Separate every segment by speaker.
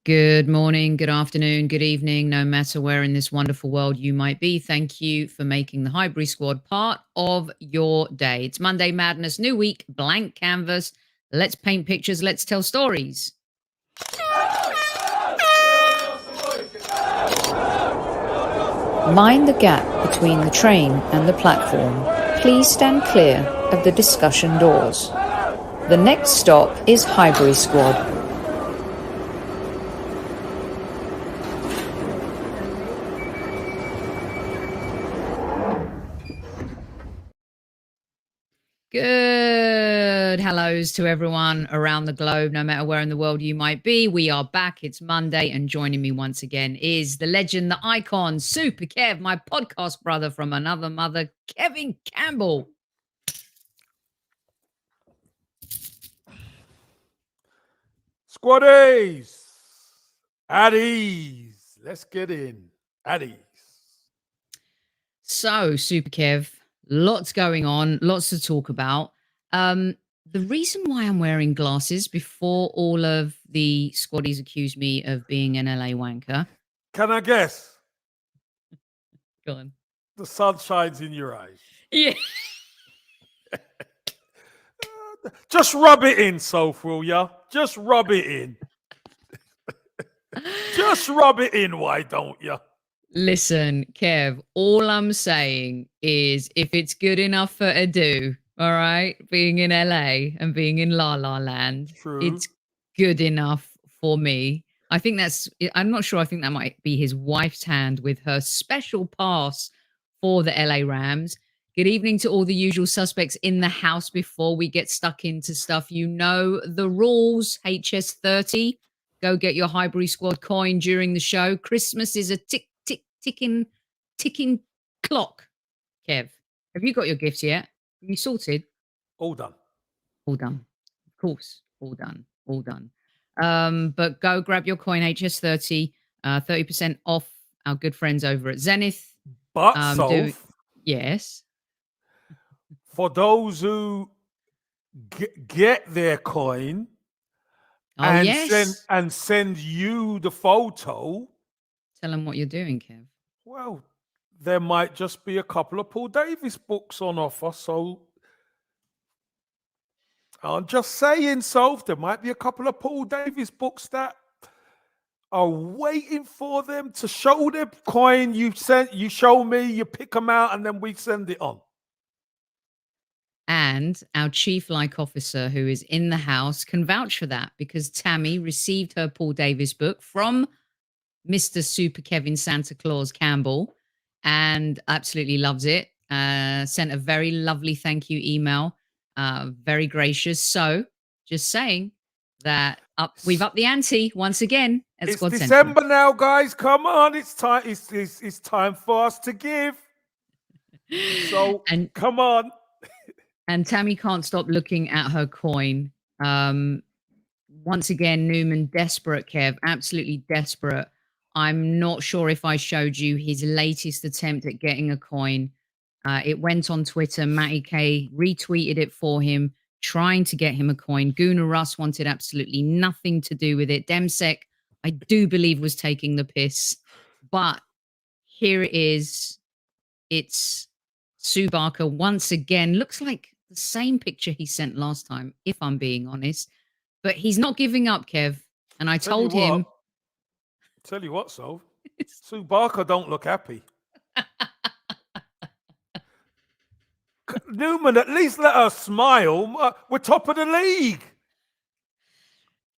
Speaker 1: Good morning, good afternoon, good evening, no matter where in this wonderful world you might be. Thank you for making the Highbury Squad part of your day. It's Monday Madness, new week, blank canvas. Let's paint pictures, let's tell stories.
Speaker 2: Mind the gap between the train and the platform. Please stand clear of the discussion doors. The next stop is Highbury Squad.
Speaker 1: Good hellos to everyone around the globe, no matter where in the world you might be. We are back. It's Monday, and joining me once again is the legend, the icon, Super Kev, my podcast brother from another mother, Kevin Campbell.
Speaker 3: Squaddies, at ease. Let's get in. At ease.
Speaker 1: So, Super Kev, lots going on, lots to talk about. The reason why I'm wearing glasses before all of the squaddies accuse me of being an LA wanker.
Speaker 3: Can I guess?
Speaker 1: Go on.
Speaker 3: The sun shines in your eyes.
Speaker 1: Yeah.
Speaker 3: Just rub it in, Soph, will ya? Just rub it in. Just rub it in, why don't ya?
Speaker 1: Listen, Kev, all I'm saying is if it's good enough for Adu, all right, being in LA and being in La La Land,
Speaker 3: True.
Speaker 1: it's good enough for me. I'm not sure, I think that might be his wife's hand with her special pass for the LA Rams. Good evening to all the usual suspects in the house before we get stuck into stuff. You know the rules, HS30. Go get your Highbury Squad coin during the show. Christmas is a ticking clock. Kev, have you got your gifts yet? Are you sorted?
Speaker 3: All done.
Speaker 1: All done. Of course. All done. All done. But go grab your coin, HS30, 30% off our good friends over at ZENITH.
Speaker 3: But, Soph,
Speaker 1: yes.
Speaker 3: For those who get their coin and send you the photo.
Speaker 1: Tell them what you're doing, Kev.
Speaker 3: Well, there might just be a couple of Paul Davis books on offer. So I'm just saying, Soph, there might be a couple of Paul Davis books that are waiting for them to show their coin. You show me, you pick them out, and then we send it on.
Speaker 1: And our chief like officer, who is in the house, can vouch for that because Tammy received her Paul Davis book from Mr. Super Kevin Santa Claus Campbell and absolutely loves it. Sent a very lovely thank you email. Very gracious. So just saying that we've upped the ante once again at Squad
Speaker 3: It's
Speaker 1: Central.
Speaker 3: December now, guys. Come on. It's time. It's time for us to give. So come on.
Speaker 1: And Tammy can't stop looking at her coin. Once again, Newman, desperate, Kev, absolutely desperate. I'm not sure if I showed you his latest attempt at getting a coin. It went on Twitter. Matty K retweeted it for him, trying to get him a coin. Gooner Russ wanted absolutely nothing to do with it. Demsek, I do believe, was taking the piss. But here it is. It's Sue Barker once again. Looks like the same picture he sent last time, if I'm being honest. But he's not giving up, Kev. And I told him.
Speaker 3: Tell you what, so Sue Barker don't look happy. Newman, at least let her smile. We're top of the league.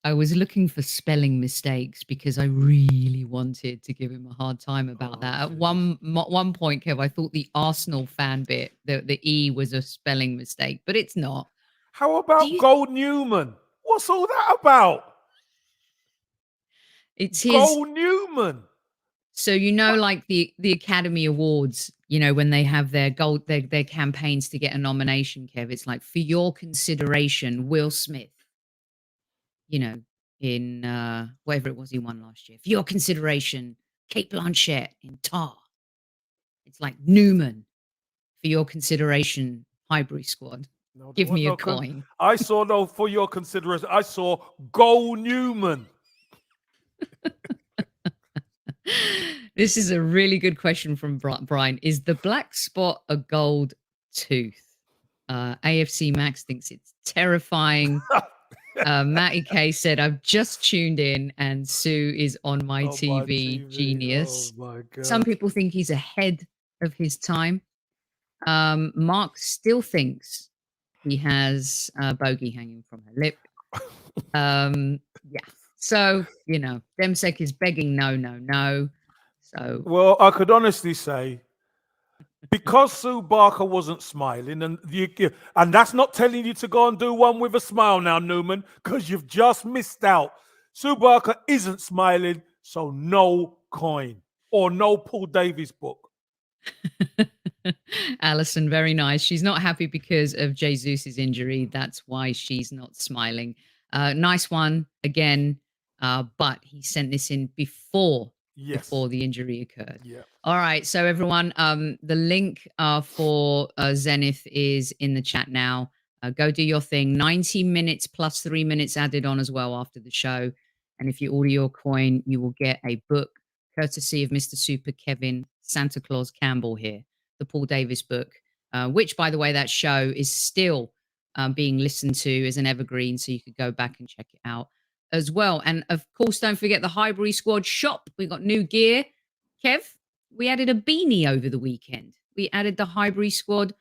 Speaker 1: I was looking for spelling mistakes because I really wanted to give him a hard time about that. At one point, Kev, I thought the Arsenal fan bit, the E was a spelling mistake, but it's not.
Speaker 3: How about Gold Newman? What's all that about?
Speaker 1: It's his
Speaker 3: Gold Newman.
Speaker 1: So like the Academy Awards, when they have their their campaigns to get a nomination, Kev, it's like, for your consideration, Will Smith. In whatever it was he won last year. For your consideration, Kate Blanchett in Tar. It's like Newman. For your consideration, Highbury Squad. No, give me a coin.
Speaker 3: I saw, for your consideration, I saw Goal Newman.
Speaker 1: This is a really good question from Brian. Is the black spot a gold tooth? AFC Max thinks it's terrifying. Matty K said, I've just tuned in and Sue is on my TV. Genius.
Speaker 3: Oh my God.
Speaker 1: Some people think he's ahead of his time. Mark still thinks he has a bogey hanging from her lip. Yeah. So, Demsek is begging no. So,
Speaker 3: well, I could honestly say, because Sue Barker wasn't smiling, and that's not telling you to go and do one with a smile now, Newman, because you've just missed out. Sue Barker isn't smiling, so no coin or no Paul Davies book.
Speaker 1: Alison, very nice. She's not happy because of Jesus' injury. That's why she's not smiling. Nice one again. But he sent this in before the injury occurred.
Speaker 3: Yeah.
Speaker 1: All right. So everyone, the link for Zenith is in the chat now. Go do your thing. 90 minutes plus 3 minutes added on as well after the show. And if you order your coin, you will get a book courtesy of Mr. Super Kevin Santa Claus Campbell here, the Paul Davis book, which, by the way, that show is still being listened to as an evergreen. So you could go back and check it out as well. And of course, don't forget the Highbury Squad shop. We got new gear. Kev, we added a beanie over the weekend. We added the Highbury Squad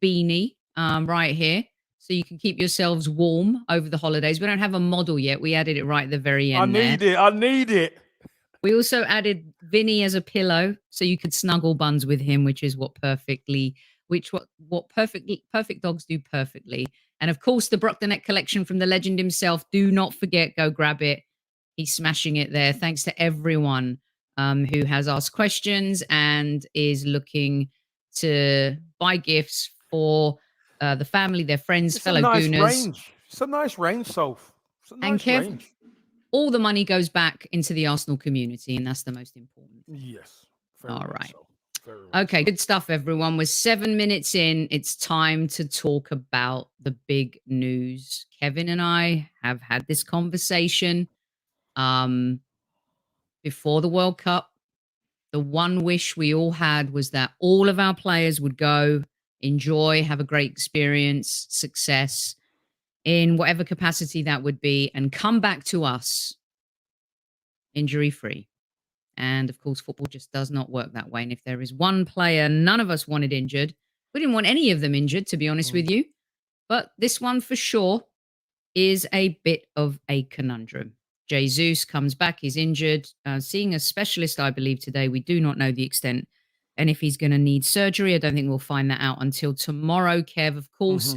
Speaker 1: beanie right here. So you can keep yourselves warm over the holidays. We don't have a model yet. We added it right at the very end.
Speaker 3: I need it.
Speaker 1: We also added Vinny as a pillow, so you could snuggle buns with him, which is what perfect dogs do perfectly. And of course, the Brocktonet collection from the legend himself. Do not forget, go grab it. He's smashing it there. Thanks to everyone who has asked questions and is looking to buy gifts for the family, their friends, fellow Gooners.
Speaker 3: It's a nice range, Soph. It's a nice range.
Speaker 1: All the money goes back into the Arsenal community, and that's the most important.
Speaker 3: Yes.
Speaker 1: All right. Okay, good stuff, everyone. We're 7 minutes in. It's time to talk about the big news. Kevin and I have had this conversation before the World Cup. The one wish we all had was that all of our players would go, enjoy, have a great experience, success, in whatever capacity that would be, and come back to us injury-free. And of course, football just does not work that way. And if there is one player none of us wanted injured, we didn't want any of them injured, to be honest with you. But this one for sure is a bit of a conundrum. Jesus comes back, he's injured, seeing a specialist, I believe, today. We do not know the extent and if he's going to need surgery. I don't think we'll find that out until tomorrow, Kev. Of course,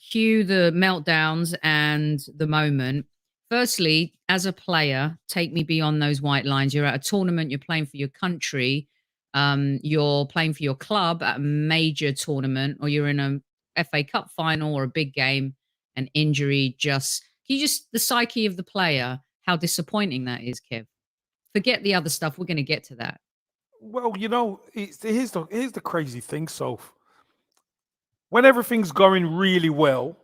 Speaker 1: cue the meltdowns and the moment. Firstly, as a player, take me beyond those white lines. You're at a tournament, you're playing for your country, you're playing for your club at a major tournament, or you're in a FA Cup final or a big game, and injury the psyche of the player, how disappointing that is, Kev. Forget the other stuff. We're going to get to that.
Speaker 3: Well, here's the crazy thing, Soph. When everything's going really well,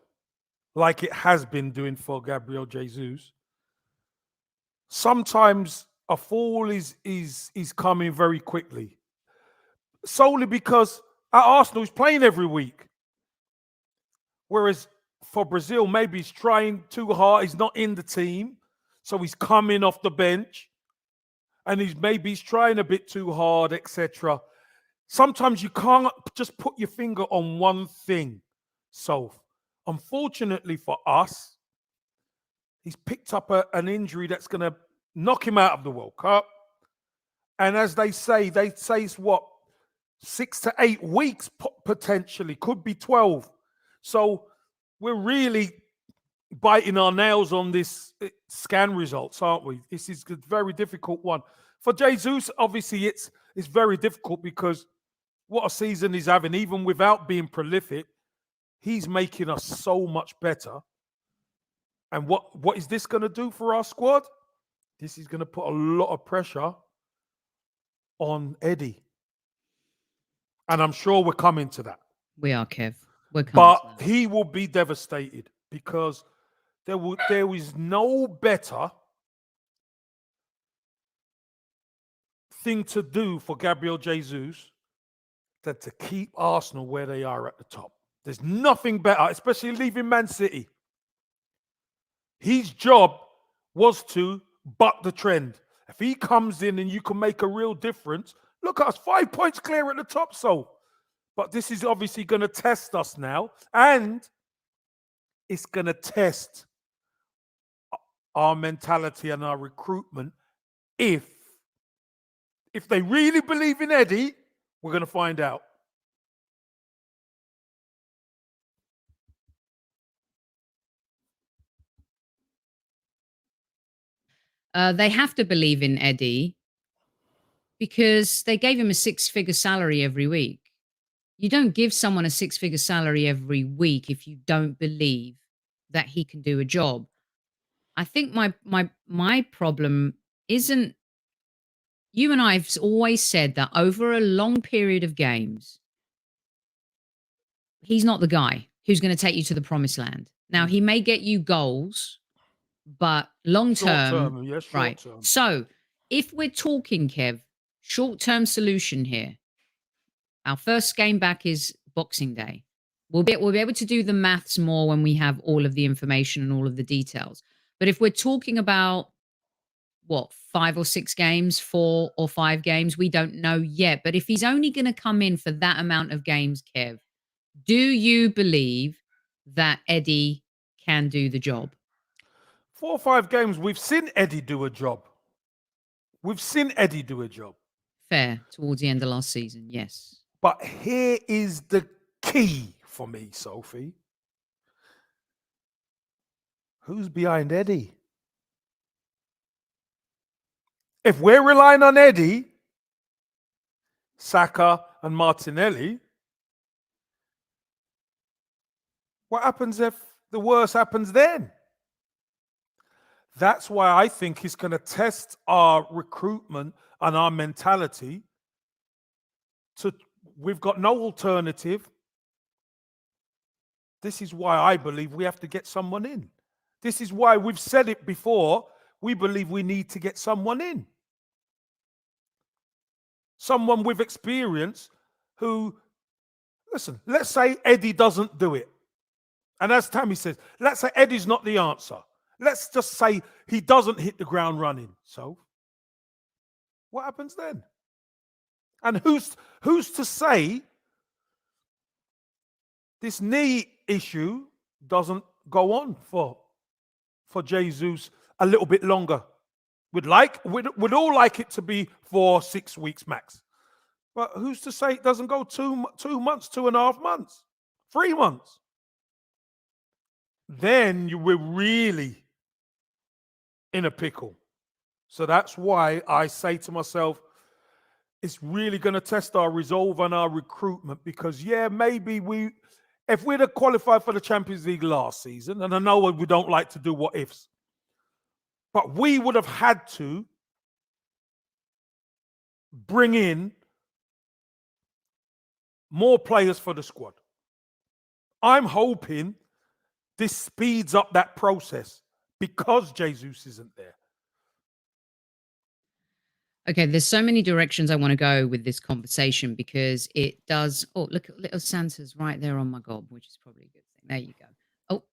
Speaker 3: like it has been doing for Gabriel Jesus, sometimes a fall is coming very quickly. Solely because at Arsenal he's playing every week. Whereas for Brazil, maybe he's trying too hard. He's not in the team, so he's coming off the bench. And he's trying a bit too hard, etc. Sometimes you can't just put your finger on one thing. So, unfortunately for us, he's picked up an injury that's going to knock him out of the World Cup. And as they say it's what, 6 to 8 weeks potentially, could be 12. So we're really biting our nails on this scan results, aren't we? This is a very difficult one. For Jesus, obviously, it's very difficult because what a season he's having, even without being prolific, he's making us so much better. And what is this going to do for our squad? This is going to put a lot of pressure on Eddie. And I'm sure we're coming to that.
Speaker 1: We are, Kev. We're coming
Speaker 3: but
Speaker 1: to that.
Speaker 3: He will be devastated because there is no better thing to do for Gabriel Jesus than to keep Arsenal where they are at the top. There's nothing better, especially leaving Man City. His job was to buck the trend. If he comes in and you can make a real difference, look at us, 5 points clear at the top, so. But this is obviously going to test us now, and it's going to test our mentality and our recruitment. If they really believe in Eddie, we're going to find out.
Speaker 1: They have to believe in Eddie because they gave him a 6-figure salary every week. You don't give someone a 6-figure salary every week if you don't believe that he can do a job. I think my problem isn't. You and I have always said that over a long period of games, he's not the guy who's going to take you to the promised land. Now, he may get you goals, but long term,
Speaker 3: Yes, short
Speaker 1: right.
Speaker 3: term.
Speaker 1: So if we're talking, Kev, short-term solution here, our first game back is Boxing Day. We'll be able to do the maths more when we have all of the information and all of the details. But if we're talking about, 5 or 6 games, 4 or 5 games, we don't know yet. But if he's only going to come in for that amount of games, Kev, do you believe that Eddie can do the job?
Speaker 3: 4 or 5 games, we've seen Eddie do a job.
Speaker 1: Fair, towards the end of last season, yes.
Speaker 3: But here is the key for me, Sophie. Who's behind Eddie? If we're relying on Eddie, Saka and Martinelli, what happens if the worst happens then? That's why I think he's going to test our recruitment and our mentality. We've got no alternative. This is why I believe we have to get someone in. This is why we've said it before. We believe we need to get someone in. Someone with experience who, listen, let's say Eddie doesn't do it. And as Tammy says, let's say Eddie's not the answer. Let's just say he doesn't hit the ground running. So what happens then? And who's to say this knee issue doesn't go on for Jesus a little bit longer? We'd all like it to be 4 6 weeks max. But who's to say it doesn't go 2 months, 2.5 months, 3 months? Then we're really in a pickle. So that's why I say to myself, it's really going to test our resolve and our recruitment, because maybe if we'd have qualified for the Champions League last season, and I know we don't like to do what ifs, but we would have had to bring in more players for the squad. I'm hoping this speeds up that process because Jesus isn't there.
Speaker 1: Okay, there's so many directions I want to go with this conversation because it does. Oh, look at little Santa's right there on my gob, which is probably a good thing. There you go. Oh, boy,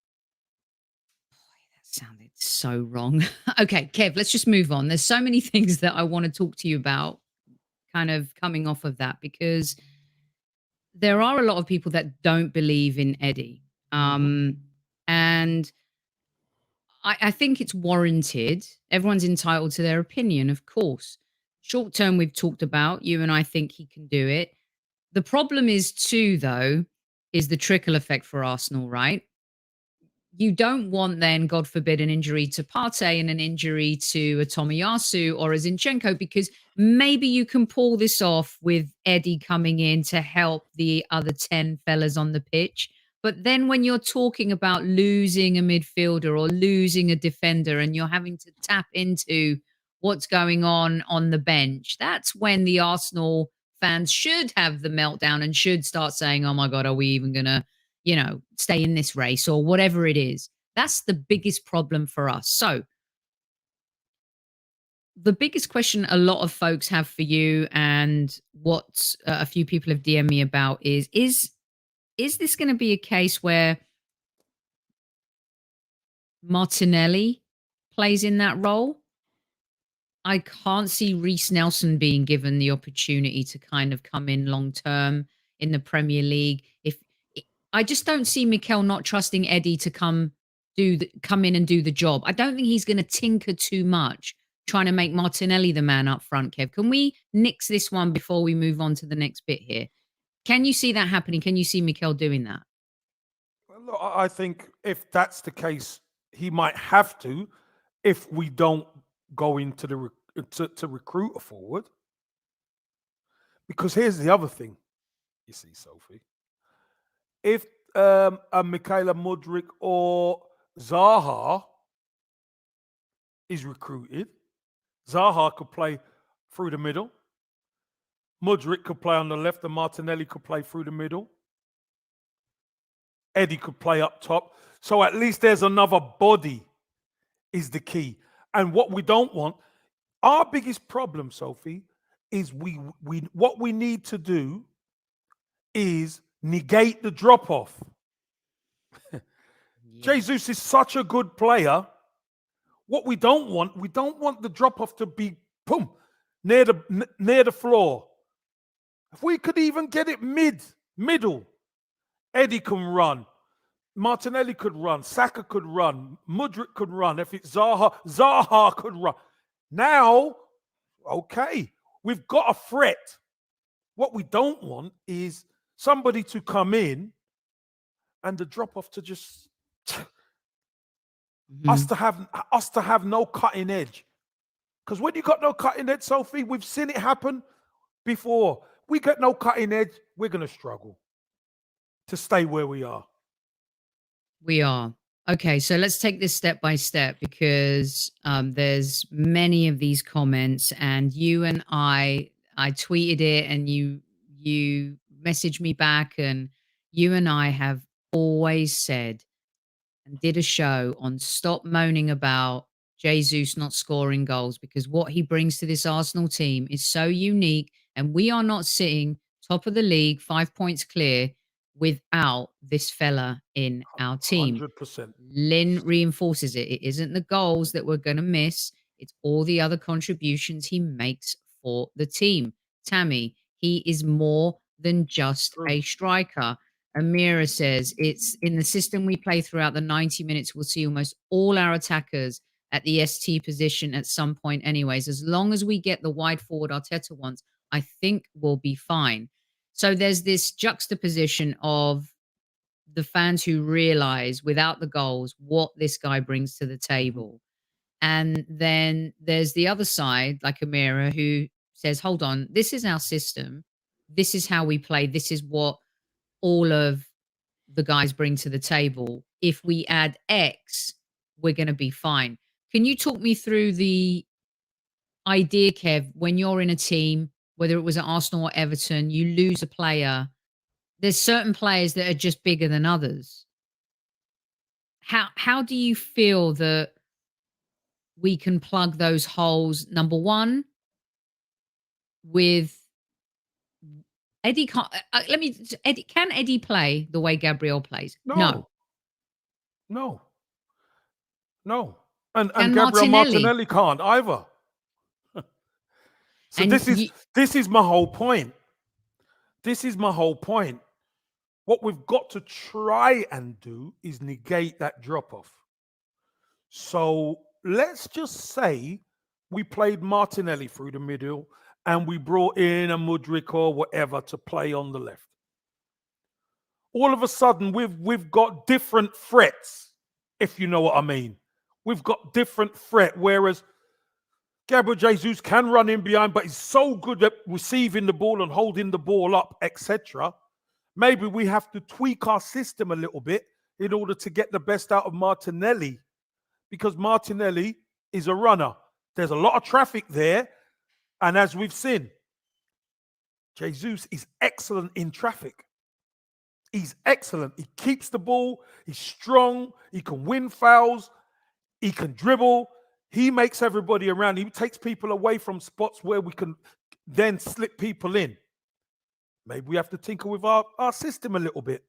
Speaker 1: that sounded so wrong. Okay, Kev, let's just move on. There's so many things that I want to talk to you about kind of coming off of that, because there are a lot of people that don't believe in Eddie. And I think it's warranted. Everyone's entitled to their opinion, of course. Short term, we've talked about. You and I think he can do it. The problem is, too, though, is the trickle effect for Arsenal, right? You don't want then, God forbid, an injury to Partey and an injury to a Tomiyasu or a Zinchenko, because maybe you can pull this off with Eddie coming in to help the other 10 fellas on the pitch. But then when you're talking about losing a midfielder or losing a defender and you're having to tap into what's going on the bench, that's when the Arsenal fans should have the meltdown and should start saying, oh my God, are we even going to, stay in this race or whatever it is? That's the biggest problem for us. So the biggest question a lot of folks have for you, and what a few people have DM'd me about is this going to be a case where Martinelli plays in that role? I can't see Reece Nelson being given the opportunity to kind of come in long term in the Premier League. I just don't see Mikel not trusting Eddie to come in and do the job. I don't think he's going to tinker too much trying to make Martinelli the man up front, Kev. Can we nix this one before we move on to the next bit here? Can you see that happening? Can you see Mikel doing that?
Speaker 3: Well, look, I think if that's the case, he might have to if we don't go into to recruit a forward. Because here's the other thing, you see, Sophie. If a Michaela Mudryk or Zaha is recruited, Zaha could play through the middle. Mudryk could play on the left, and Martinelli could play through the middle. Eddie could play up top. So at least there's another body is the key. And what we don't want, our biggest problem, Sophie, is what we need to do is negate the drop-off. Yeah. Jesus is such a good player. What we don't want the drop-off to be boom, near the floor. If we could even get it middle, Eddie can run. Martinelli could run. Saka could run. Mudryk could run. If it's Zaha could run. Now, okay, we've got a threat. What we don't want is somebody to come in and the drop-off to just us to have no cutting edge. Because when you got no cutting edge, Sophie, we've seen it happen before. We get no cutting edge, we're going to struggle to stay where we are.
Speaker 1: We are. Okay, so let's take this step by step, because there's many of these comments, and you and I tweeted it, and you messaged me back, and you and I have always said and did a show on stop moaning about Jesus not scoring goals, because what he brings to this Arsenal team is so unique, and we are not sitting top of the league, 5 points clear, without this fella in our team.
Speaker 3: 100%.
Speaker 1: Lynn reinforces it. It isn't the goals that we're going to miss. It's all the other contributions he makes for the team. Tammy, he is more than just a striker. Amira says, it's in the system we play throughout the 90 minutes. We'll see almost all our attackers at the ST position at some point anyways. As long as we get the wide forward Arteta wants, I think we'll be fine. So there's this juxtaposition of the fans who realize without the goals what this guy brings to the table. And then there's the other side, like Amira, who says, hold on, this is our system. This is how we play. This is what all of the guys bring to the table. If we add X, we're going to be fine. Can you talk me through the idea, Kev, when you're in a team, whether it was at Arsenal or Everton, you lose a player, there's certain players that are just bigger than others. How do you feel that we can plug those holes? Number one, with Eddie, can Eddie play the way Gabriel plays?
Speaker 3: No. And Gabriel Martinelli can't either. So this is my whole point. This is my whole point. What we've got to try and do is negate that drop-off. So let's just say we played Martinelli through the middle and we brought in a Mudryk or whatever to play on the left. All of a sudden, we've got different threats, if you know what I mean. We've got different threat, whereas Gabriel Jesus can run in behind, but he's so good at receiving the ball and holding the ball up, etc. Maybe we have to tweak our system a little bit in order to get the best out of Martinelli, because Martinelli is a runner. There's a lot of traffic there, and as we've seen, Jesus is excellent in traffic. He's excellent. He keeps the ball. He's strong. He can win fouls. He can dribble. He makes everybody around. He takes people away from spots where we can then slip people in. Maybe we have to tinker with our system a little bit.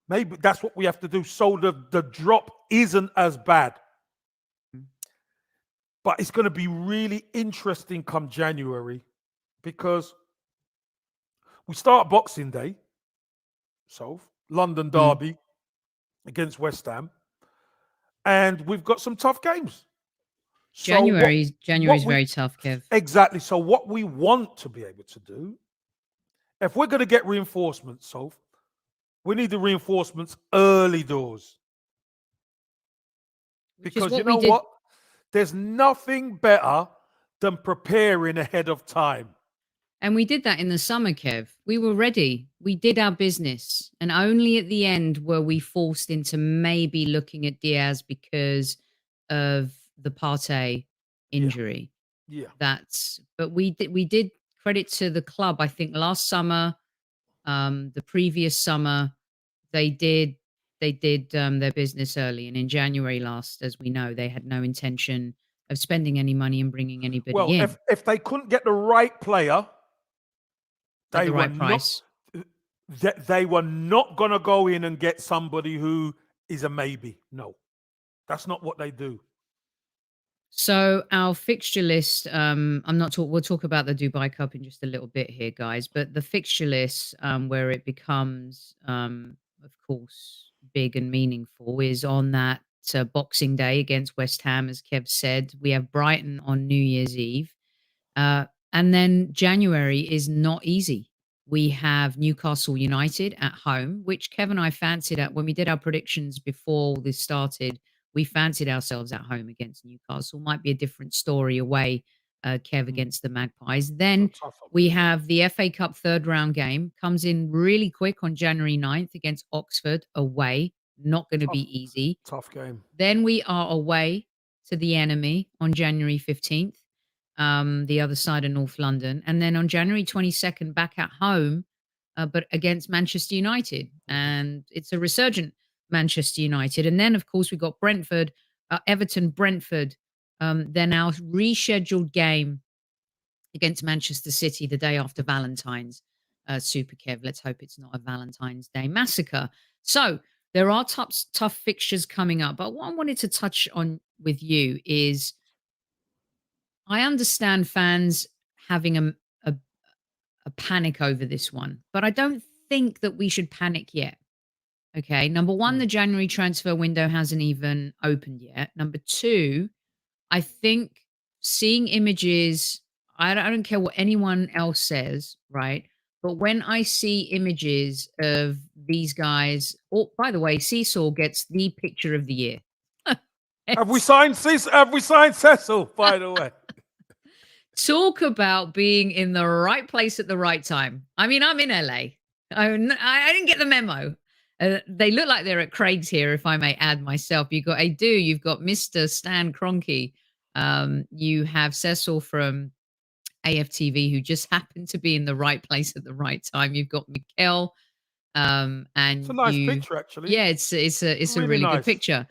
Speaker 3: Maybe that's what we have to do so the drop isn't as bad. But it's going to be really interesting come January because we start Boxing Day. So London Derby against West Ham. And we've got some tough games.
Speaker 1: January's very tough, Kev.
Speaker 3: Exactly. So what we want to be able to do, if we're going to get reinforcements, Soph, we need the reinforcements early doors. Because you know what? There's nothing better than preparing ahead of time.
Speaker 1: And we did that in the summer, Kev. We were ready. We did our business. And only at the end were we forced into maybe looking at Diaz because of the Partey injury.
Speaker 3: Yeah.
Speaker 1: But we did credit to the club. I think last summer, the previous summer, they did their business early. And in January last, as we know, they had no intention of spending any money and bringing anybody in.
Speaker 3: If they couldn't get the right player,
Speaker 1: at the right price,
Speaker 3: they were not going to go in and get somebody who is a maybe. No, that's not what they do.
Speaker 1: So our fixture list, we'll talk about the Dubai Cup in just a little bit here, guys, but the fixture list, where it becomes, of course, big and meaningful is on that Boxing Day against West Ham, as Kev said. We have Brighton on New Year's Eve. And then January is not easy. We have Newcastle United at home, which Kev and I fancied at when we did our predictions before this started. We fancied ourselves at home against Newcastle. Might be a different story away, Kev, against the Magpies. Then we have the FA Cup third round game. Comes in really quick on January 9th against Oxford away. Not going to be easy.
Speaker 3: Tough game.
Speaker 1: Then we are away to the enemy on January 15th. The other side of North London. And then on January 22nd, back at home, but against Manchester United. And it's a resurgent Manchester United. And then, of course, we've got Brentford, Everton, Brentford. Then our rescheduled game against Manchester City the day after Valentine's. Super Kev, let's hope it's not a Valentine's Day massacre. So there are tough fixtures coming up. But what I wanted to touch on with you is I understand fans having a panic over this one, but I don't think that we should panic yet. Okay. Number one, the January transfer window hasn't even opened yet. Number two, I think seeing images, I don't care what anyone else says, right? But when I see images of these guys, oh, by the way, Seesaw gets the picture of the year.
Speaker 3: Have we signed Cecil? Have we signed Cecil, by the way?
Speaker 1: Talk about being in the right place at the right time. I mean, I'm in LA. I didn't get the memo. They look like they're at Craig's here, if I may add myself. You've got you've got Mr. Stan Kroenke. You have Cecil from AFTV, who just happened to be in the right place at the right time. You've got Mikel. And
Speaker 3: it's a nice picture, actually.
Speaker 1: Yeah, it's a really nice. Good picture.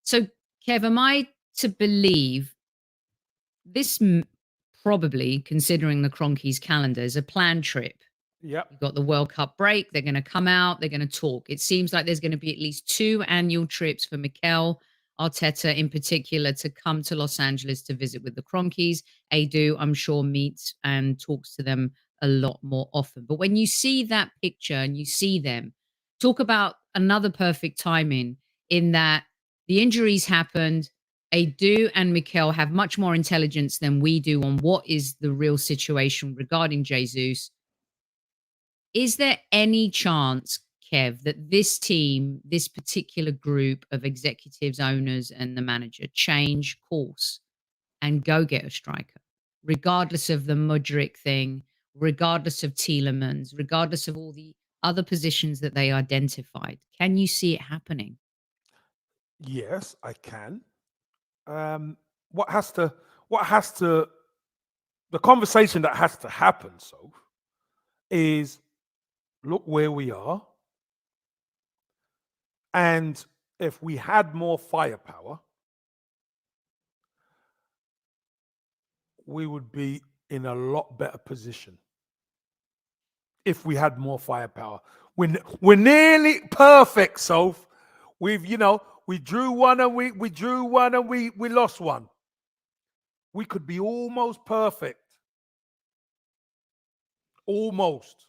Speaker 1: So, Kev, am I to believe this probably, considering the Kroenke's calendar, is a planned trip?
Speaker 3: Yeah.
Speaker 1: You've got the World Cup break. They're going to come out. They're going to talk. It seems like there's going to be at least 2 annual trips for Mikel Arteta in particular to come to Los Angeles to visit with the Kroenkes. Edu, I'm sure, meets and talks to them a lot more often. But when you see that picture and you see them, talk about another perfect timing in that the injuries happened. Edu and Mikel have much more intelligence than we do on what is the real situation regarding Jesus. Is there any chance, Kev, that this team, this particular group of executives, owners, and the manager change course and go get a striker, regardless of the Mudryk thing, regardless of Tielemans, regardless of all the other positions that they identified? Can you see it happening?
Speaker 3: Yes, I can. What has to, the conversation that has to happen, so, is look where we are. And if we had more firepower, we would be in a lot better position if we had more firepower. We're nearly perfect, Soph. We drew one and we drew one and we lost one. We could be almost perfect. Almost.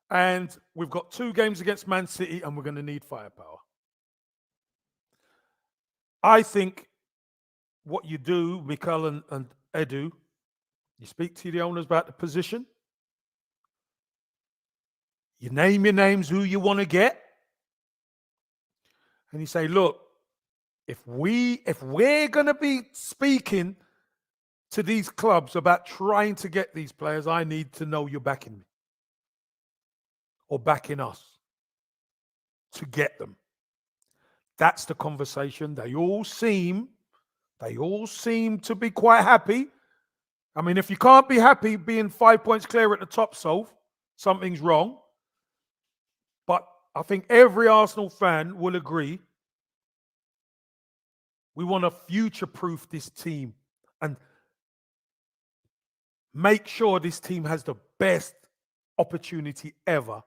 Speaker 3: And we've got 2 games against Man City and we're going to need firepower. I think what you do, Mikel and Edu, you speak to the owners about the position. You name your names, who you want to get. And you say, look, if we're going to be speaking to these clubs about trying to get these players, I need to know you're backing me or backing us to get them. That's the conversation. They all seem to be quite happy. I mean, if you can't be happy being 5 points clear at the top, Soph, something's wrong. But I think every Arsenal fan will agree we want to future-proof this team and make sure this team has the best opportunity ever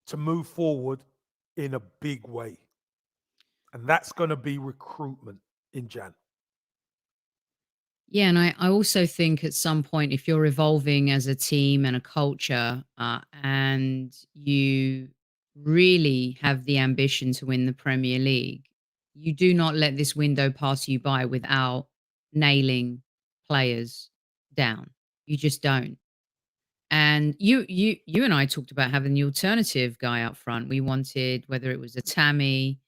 Speaker 3: to move forward in a big way. And that's going to be recruitment in Jan.
Speaker 1: Yeah, and I also think at some point, if you're evolving as a team and a culture, and you really have the ambition to win the Premier League, you do not let this window pass you by without nailing players down. You just don't. And you and I talked about having the alternative guy up front. We wanted, whether it was a Tammy,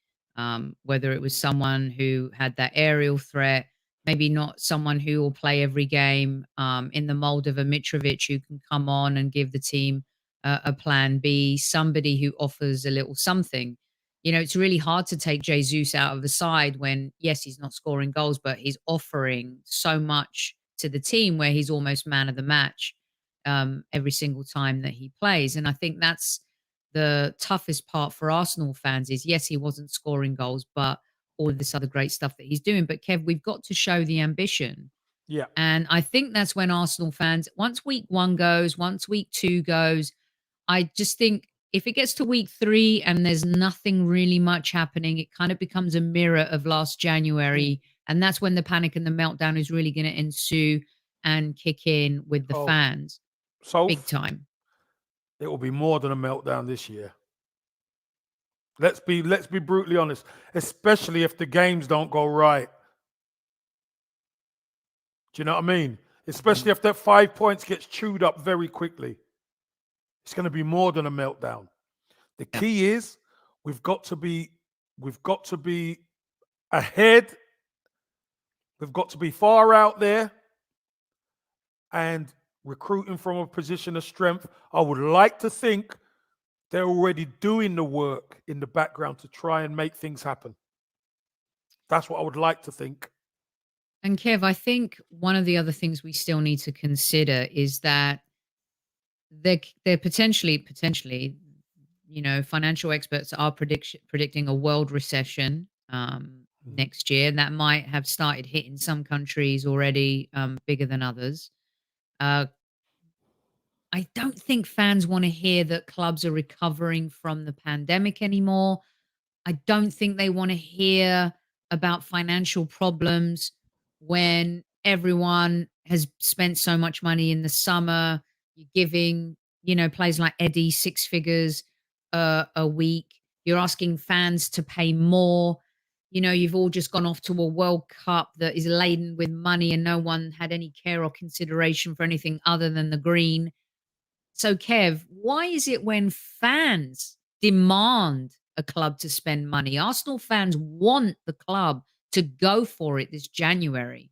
Speaker 1: whether it was someone who had that aerial threat, maybe not someone who will play every game, in the mold of a Mitrovic who can come on and give the team a plan B, somebody who offers a little something. It's really hard to take Jesus out of the side when, yes, he's not scoring goals, but he's offering so much to the team where he's almost man of the match every single time that he plays. And I think that's the toughest part for Arsenal fans is, yes, he wasn't scoring goals, but all of this other great stuff that he's doing. But Kev, we've got to show the ambition.
Speaker 3: Yeah.
Speaker 1: And I think that's when Arsenal fans, once week 1 goes, once week 2 goes, I just think if it gets to week 3 and there's nothing really much happening, it kind of becomes a mirror of last January. And that's when the panic and the meltdown is really going to ensue and kick in with the fans.
Speaker 3: So
Speaker 1: big time.
Speaker 3: It will be more than a meltdown this year. Let's be brutally honest, especially if the games don't go right. Do you know what I mean? Especially if that 5 points gets chewed up very quickly. It's going to be more than a meltdown. The key is we've got to be ahead. We've got to be far out there and recruiting from a position of strength. I would like to think they're already doing the work in the background to try and make things happen. That's what I would like to think.
Speaker 1: And Kev, I think one of the other things we still need to consider is that they're potentially, financial experts are predicting a world recession next year. That might have started hitting some countries already, bigger than others. I don't think fans want to hear that clubs are recovering from the pandemic anymore. I don't think they want to hear about financial problems when everyone has spent so much money in the summer. You're giving, players like Eddie 6 figures a week. You're asking fans to pay more. You've all just gone off to a World Cup that is laden with money and no one had any care or consideration for anything other than the green. So, Kev, why is it when fans demand a club to spend money, Arsenal fans want the club to go for it this January,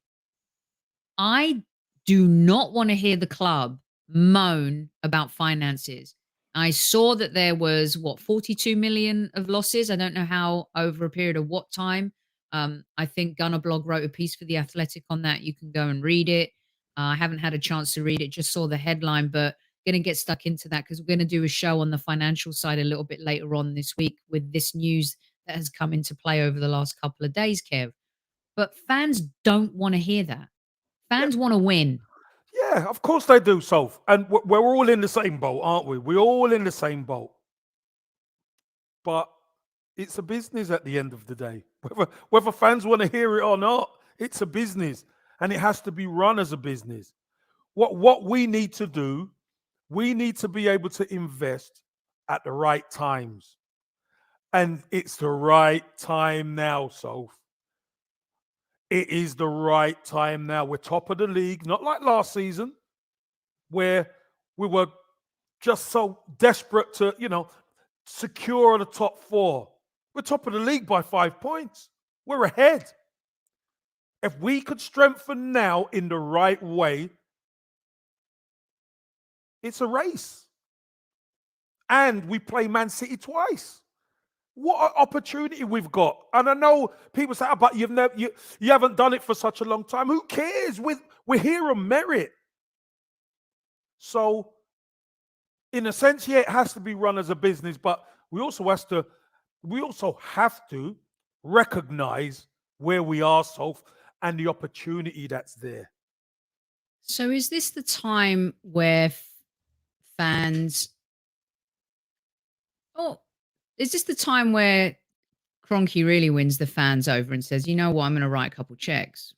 Speaker 1: I do not want to hear the club moan about finances. I saw that there was 42 million of losses. I don't know how over a period of what time. I think Gunner Blog wrote a piece for The Athletic on that. You can go and read it. I haven't had a chance to read it, just saw the headline, but going to get stuck into that because we're going to do a show on the financial side a little bit later on this week with this news that has come into play over the last couple of days, Kev. But fans don't want to hear that. Fans want to win.
Speaker 3: Yeah, of course they do, Soph. And we're all in the same boat, aren't we? We're all in the same boat. But it's a business at the end of the day. Whether fans want to hear it or not, it's a business. And it has to be run as a business. What we need to do, we need to be able to invest at the right times. And it's the right time now, Soph. It is the right time now. We're top of the league, not like last season, where we were just so desperate to, secure the top 4. We're top of the league by 5 points. We're ahead. If we could strengthen now in the right way, it's a race. And we play Man City twice. What an opportunity we've got. And I know people say, but you haven't done it for such a long time. Who cares? We're here on merit. So, in a sense, yeah, it has to be run as a business, but we also have to recognize where we are, Soph, and the opportunity that's there.
Speaker 1: So is this the time where fans... Oh, is this the time where Kroenke really wins the fans over and says, you know what, I'm going to write a couple checks.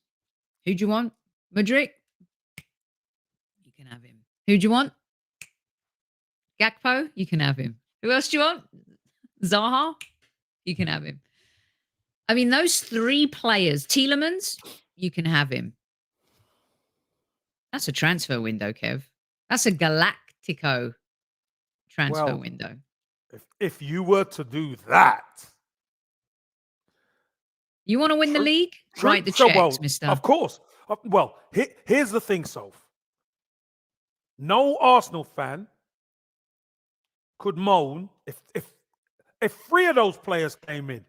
Speaker 1: Who do you want? Madrid? You can have him. Who do you want? Gakpo? You can have him. Who else do you want? Zaha? You can have him. I mean, those 3 players, Tielemans, you can have him. That's a transfer window, Kev. That's a Galactico transfer window.
Speaker 3: If you were to do that,
Speaker 1: you want to win the league? Write the checks, mister.
Speaker 3: Of course. Well, here's the thing, Soph. No Arsenal fan could moan if 3 of those players came in.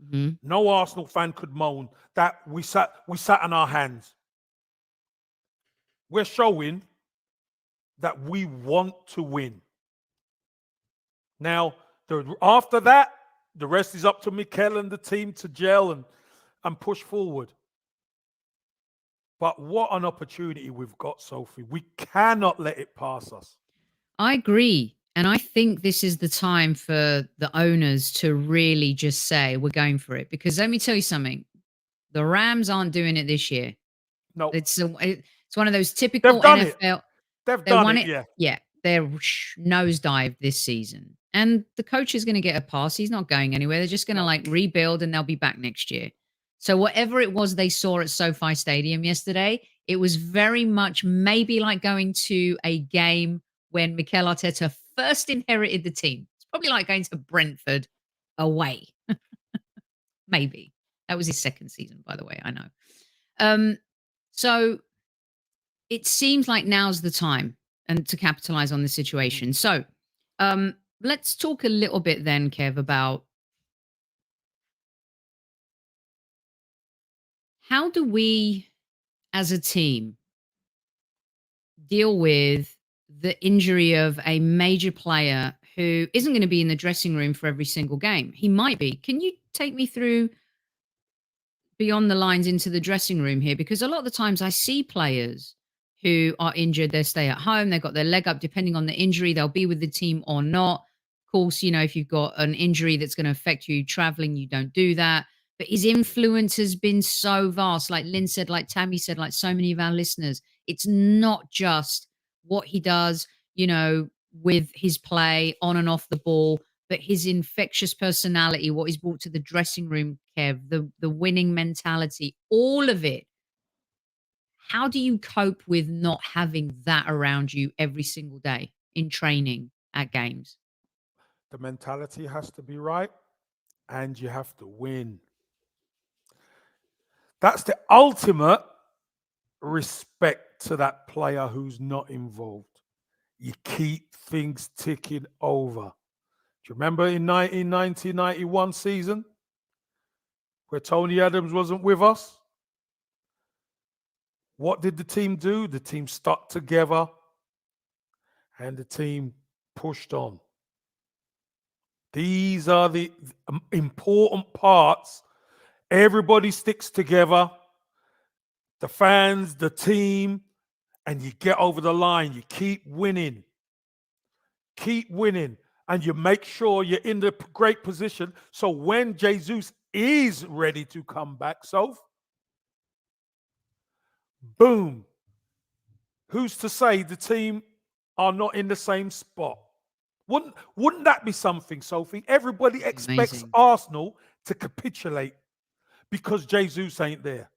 Speaker 1: Mm-hmm.
Speaker 3: No Arsenal fan could moan that we sat on our hands. We're showing that we want to win. Now, after that, the rest is up to Mikel and the team to gel and push forward. But what an opportunity we've got, Sophie. We cannot let it pass us.
Speaker 1: I agree. And I think this is the time for the owners to really just say, we're going for it. Because let me tell you something. The Rams aren't doing it this year.
Speaker 3: No.
Speaker 1: It's one of those typical
Speaker 3: They've done
Speaker 1: NFL.
Speaker 3: They've done it, yeah.
Speaker 1: Yeah. They're nosedive this season. And the coach is going to get a pass. He's not going anywhere. They're just going to rebuild and they'll be back next year. So whatever it was they saw at SoFi Stadium yesterday, it was very much maybe like going to a game when Mikel Arteta first inherited the team. It's probably like going to Brentford away. Maybe. That was his second season, by the way, I know. So it seems like now's the time and to capitalize on the situation. So let's talk a little bit then, Kev, about how do we as a team deal with the injury of a major player who isn't going to be in the dressing room for every single game? He might be. Can you take me through beyond the lines into the dressing room here? Because a lot of the times I see players who are injured, they stay at home, they've got their leg up, depending on the injury, they'll be with the team or not. Of course, if you've got an injury that's going to affect you traveling, you don't do that. But his influence has been so vast, like Lynn said, like Tammy said, like so many of our listeners. It's not just what he does, with his play on and off the ball, but his infectious personality, what he's brought to the dressing room, Kev, the winning mentality, all of it. How do you cope with not having that around you every single day in training, at games?
Speaker 3: The mentality has to be right, and you have to win. That's the ultimate respect to that player who's not involved. You keep things ticking over. Do you remember in 1990-91 season where Tony Adams wasn't with us? What did the team do? The team stuck together and the team pushed on. These are the important parts Everybody sticks together, the fans, the team, and you get over the line. You keep winning, and you make sure you're in the great position. So when Jesus is ready to come back, boom. Who's to say the team are not in the same spot? Wouldn't that be something, Sophie? Everybody expects
Speaker 1: Amazing.
Speaker 3: Arsenal to capitulate because Jesus ain't there.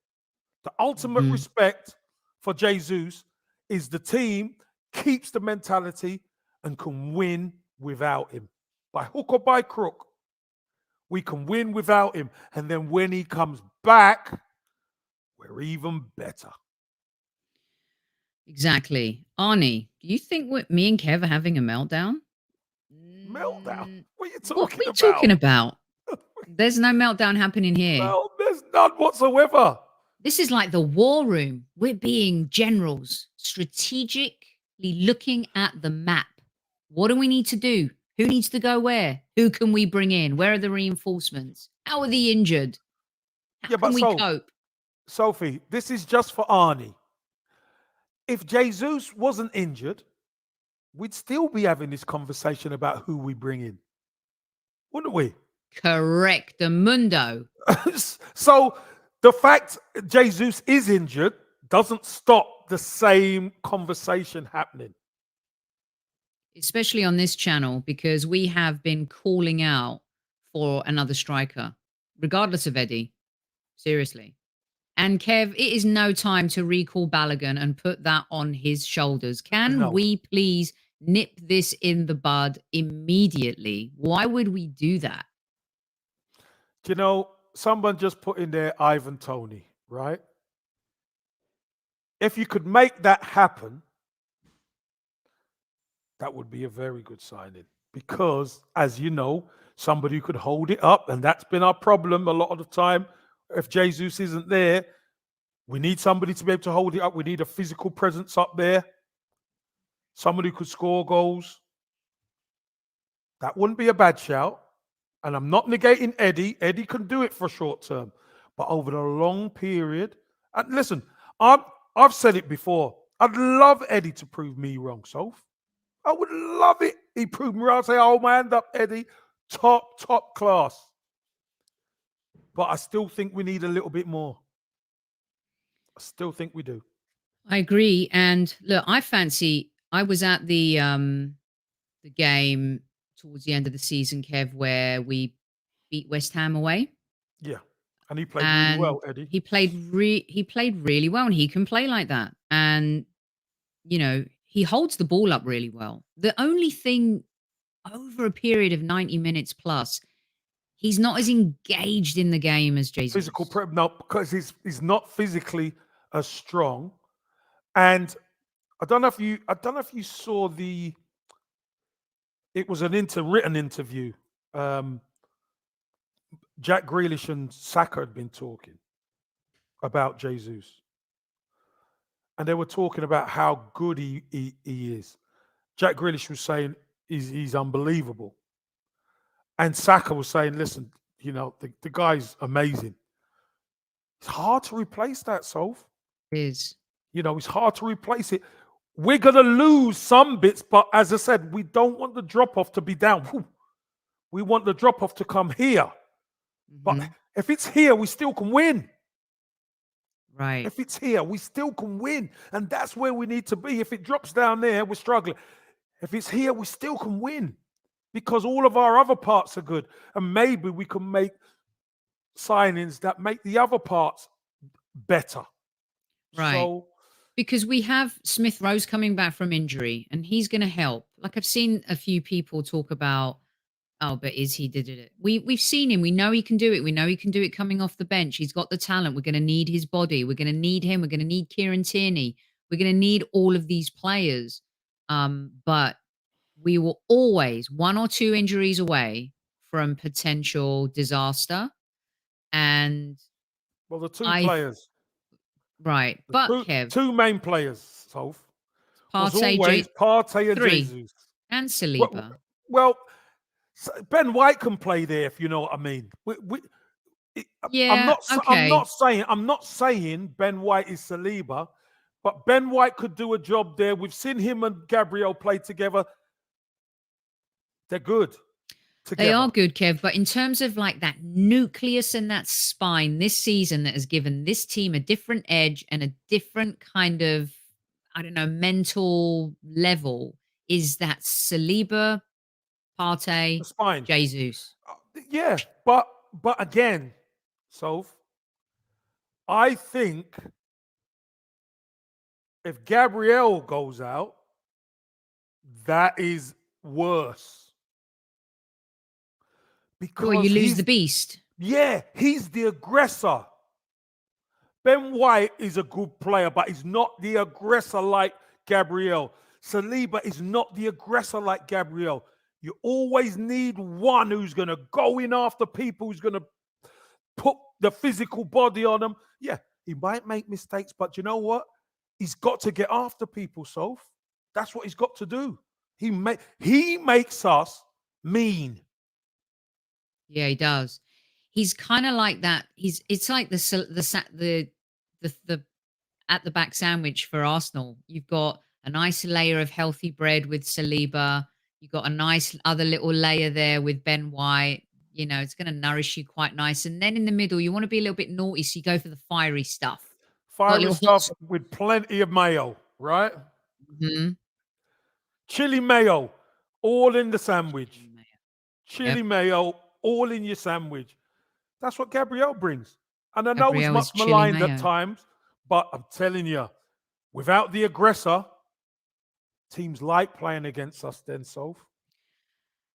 Speaker 3: The ultimate
Speaker 1: Mhm.
Speaker 3: respect for Jesus is the team keeps the mentality and can win without him. By hook or by crook, we can win without him. And then when he comes back, we're even better.
Speaker 1: Exactly. Arnie, do you think me and Kev are having a meltdown?
Speaker 3: Meltdown? What are you
Speaker 1: What are
Speaker 3: talking
Speaker 1: we
Speaker 3: about?
Speaker 1: talking about? There's no meltdown happening here.
Speaker 3: No, there's none whatsoever.
Speaker 1: This is like the war room. We're being generals, strategically looking at the map. What do we need to do? Who needs to go where? Who can we bring in? Where are the reinforcements? How are the injured? How
Speaker 3: Yeah,
Speaker 1: can
Speaker 3: but
Speaker 1: we cope?
Speaker 3: Sophie, this is just for Arnie. If Jesus wasn't injured, we'd still be having this conversation about who we bring in, wouldn't we?
Speaker 1: Correct. The mundo.
Speaker 3: So the fact Jesus is injured doesn't stop the same conversation happening.
Speaker 1: Especially on this channel, because we have been calling out for another striker, regardless of Eddie. Seriously. And Kev, it is no time to recall Balogun and put that on his shoulders. Can
Speaker 3: No.
Speaker 1: we please nip this in the bud immediately? Why would we do that?
Speaker 3: Do you know, someone just put in there Ivan Toney, right? If you could make that happen, that would be a very good signing. Because, as you know, somebody who could hold it up, and that's been our problem a lot of the time. If Jesus isn't there, we need somebody to be able to hold it up. We need a physical presence up there. Somebody who could score goals. That wouldn't be a bad shout. And I'm not negating Eddie. Eddie can do it for short term. But over the long period, and listen, I've said it before. I'd love Eddie to prove me wrong, Soph. I would love it. He proved me wrong. I'd say, oh, my hand up, Eddie. Top class. But I still think we need a little bit more. I still think we do.
Speaker 1: I agree. And look, I was at the game towards the end of the season, Kev, where we beat West Ham away.
Speaker 3: Yeah. And he played really
Speaker 1: And
Speaker 3: well, Eddie.
Speaker 1: he played really well, and he can play like that. And you know, he holds the ball up really well. The only thing over a period of 90 minutes plus, he's not as engaged in the game as Jesus.
Speaker 3: Physical prep, no, because he's not physically as strong. And I don't know if you saw it was an written interview. Jack Grealish and Saka had been talking about Jesus. And they were talking about how good he is. Jack Grealish was saying he's unbelievable. And Saka was saying, listen, you know, the guy's amazing. It's hard to replace that, Soph.
Speaker 1: It is.
Speaker 3: You know, it's hard to replace it. We're going to lose some bits, but as I said, we don't want the drop-off to be down. Whew. We want the drop-off to come here. But if it's here, we still can win.
Speaker 1: Right.
Speaker 3: If it's here, we still can win. And that's where we need to be. If it drops down there, we're struggling. If it's here, we still can win because all of our other parts are good. And maybe we can make signings that make the other parts better.
Speaker 1: Right.
Speaker 3: So,
Speaker 1: because we have Smith Rose coming back from injury and he's going to help. Like I've seen a few people talk about, oh, but is he did it? We've seen him. We know he can do it. We know he can do it coming off the bench. He's got the talent. We're going to need his body. We're going to need him. We're going to need Kieran Tierney. We're going to need all of these players. But we were always 1 or 2 injuries away from potential disaster. And
Speaker 3: well, the two players.
Speaker 1: Right. But Kev.
Speaker 3: 2 main players, Soph. Was
Speaker 1: Partey,
Speaker 3: always Partey and
Speaker 1: 3.
Speaker 3: Jesus.
Speaker 1: And Saliba.
Speaker 3: Well, Ben White can play there, if you know what I mean.
Speaker 1: Yeah, okay.
Speaker 3: I'm not saying Ben White is Saliba, but Ben White could do a job there. We've seen him and Gabriel play together. They're good
Speaker 1: They
Speaker 3: together.
Speaker 1: are good, Kev, but in terms of like that nucleus and that spine this season that has given this team a different edge and a different kind of, I don't know, mental level is that Saliba,
Speaker 3: The
Speaker 1: Partey,
Speaker 3: spine.
Speaker 1: Jesus.
Speaker 3: Yeah, but again, Soph, I think if Gabriel goes out, that is worse
Speaker 1: Well, you
Speaker 3: because
Speaker 1: lose the beast.
Speaker 3: he's the aggressor. Ben White is a good player, but he's not the aggressor like Gabriel. Saliba is not the aggressor like Gabriel. You always need one who's going to go in after people, who's going to put the physical body on them. Yeah, he might make mistakes, but you know what? He's got to get after people, Soph. That's what he's got to do. He makes us mean.
Speaker 1: Yeah, he does. He's kind of like that. It's like the at the back sandwich for Arsenal. You've got a nice layer of healthy bread with Saliba. You've got a nice other little layer there with Ben White. You know, it's going to nourish you quite nice. And then in the middle, you want to be a little bit naughty, so you go for the fiery stuff. Got a
Speaker 3: Fiery
Speaker 1: little hot
Speaker 3: stuff
Speaker 1: sauce.
Speaker 3: with plenty of mayo, right?
Speaker 1: Mhm.
Speaker 3: Chili mayo, all in the sandwich.
Speaker 1: Yep.
Speaker 3: Chili mayo, all in your sandwich. That's what Gabriel brings. And I know he's
Speaker 1: Gabriel is
Speaker 3: much
Speaker 1: chili
Speaker 3: maligned at
Speaker 1: mayo.
Speaker 3: times, but I'm telling you, without the aggressor, teams like playing against us then, Soph.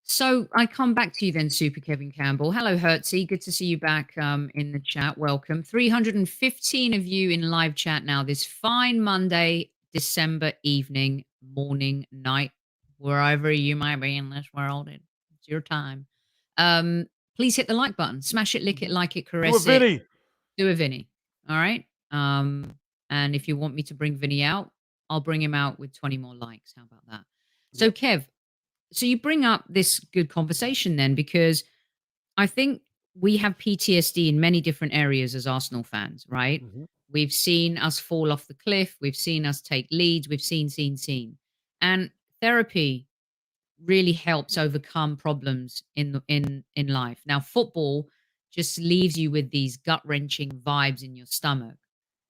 Speaker 1: So I come back to you then, Super Kevin Campbell. Hello, Hertzy. Good to see you back in the chat. Welcome. 315 of you in live chat now this fine Monday, December evening, morning, night, wherever you might be in this world. It's your time. Please hit the like button. Smash it, lick it, like it,
Speaker 3: Do a
Speaker 1: caress it.
Speaker 3: Vinny.
Speaker 1: Do a Vinny. All right. And if you want me to bring Vinny out, I'll bring him out with 20 more likes. How about that? So,
Speaker 3: Yep.
Speaker 1: Kev, so you bring up this good conversation then, because I think we have PTSD in many different areas as Arsenal fans, right?
Speaker 3: Mm-hmm.
Speaker 1: We've seen us fall off the cliff. We've seen us take leads. We've seen. And therapy really helps overcome problems in life. Now, football just leaves you with these gut-wrenching vibes in your stomach.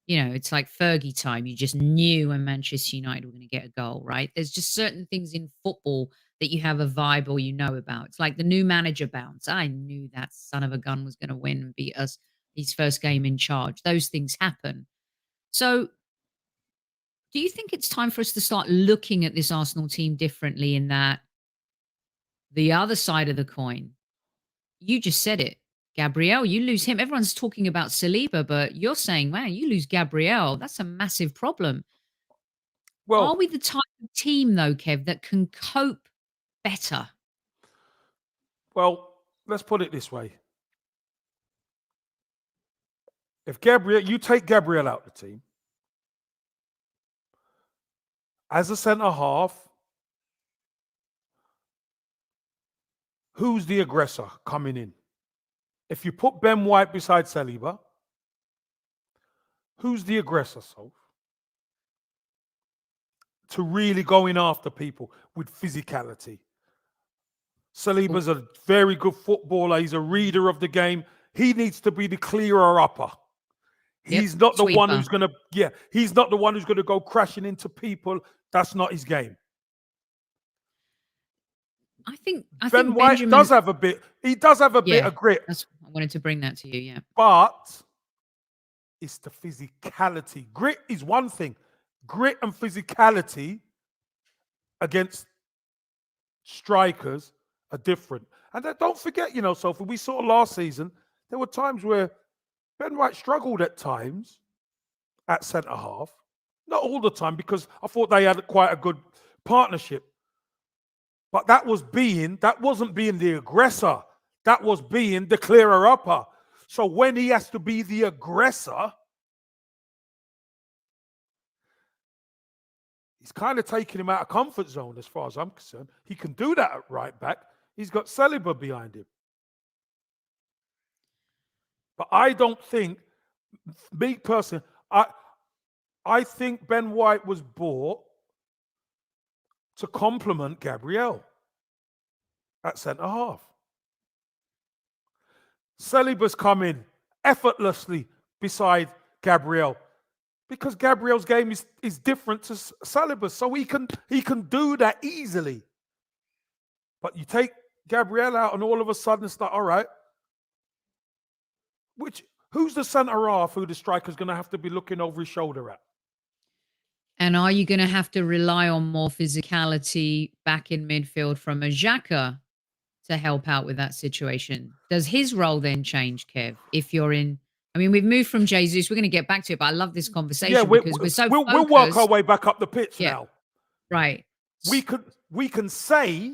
Speaker 1: You know, it's like Fergie time. You just knew when Manchester United were going to get a goal, right? There's just certain things in football that you have a vibe or you know about. It's like the new manager bounce. I knew that son of a gun was going to win and beat us his first game in charge. Those things happen. So, do you think it's time for us to start looking at this Arsenal team differently in that the other side of the coin? You just said it. Gabriel, you lose him. Everyone's talking about Saliba, but you're saying, man, you lose Gabriel. That's a massive problem. Are
Speaker 3: Well,
Speaker 1: we the type of team, though, Kev, that can cope better?
Speaker 3: well, let's put it this way. If Gabriel, you take Gabriel out the team, as a centre half, who's the aggressor coming in? If you put Ben White beside Saliba, who's the aggressor, Soph? To really going after people with physicality. Saliba's a very good footballer. He's a reader of the game. He needs to be the clearer upper. He's
Speaker 1: Yep,
Speaker 3: not the one
Speaker 1: sweeper.
Speaker 3: who's going to, he's not the one who's going to go crashing into people. That's not his game.
Speaker 1: I think
Speaker 3: Ben White
Speaker 1: Benjamin
Speaker 3: does have a bit, he does have a bit
Speaker 1: Yeah,
Speaker 3: of grit,
Speaker 1: I wanted to bring that to you, yeah.
Speaker 3: but it's the physicality. Grit is one thing. Grit and physicality against strikers are different. And don't forget, Sophie, we saw last season, there were times where Ben White struggled at times at centre half. Not all the time, because I thought they had quite a good partnership. But that wasn't being the aggressor. That was being the clearer upper. So when he has to be the aggressor, he's kind of taking him out of comfort zone as far as I'm concerned. He can do that at right back. He's got Saliba behind him. But I don't think, me personally, I think Ben White was bought to complement Gabriel at centre half. Saliba's come in effortlessly beside Gabriel because Gabriel's game is different to Saliba's, so he can do that easily. But you take Gabriel out, and all of a sudden it's like, all right, who's the centre half who the striker's going to have to be looking over his shoulder at?
Speaker 1: And are you going to have to rely on more physicality back in midfield from a Xhaka to help out with that situation? Does his role then change, Kev? If you're in, I mean, we've moved from Jesus. We're going to get back to it, but I love this conversation because we're so focused.
Speaker 3: We'll work our way back up the pitch now.
Speaker 1: Right.
Speaker 3: We can say,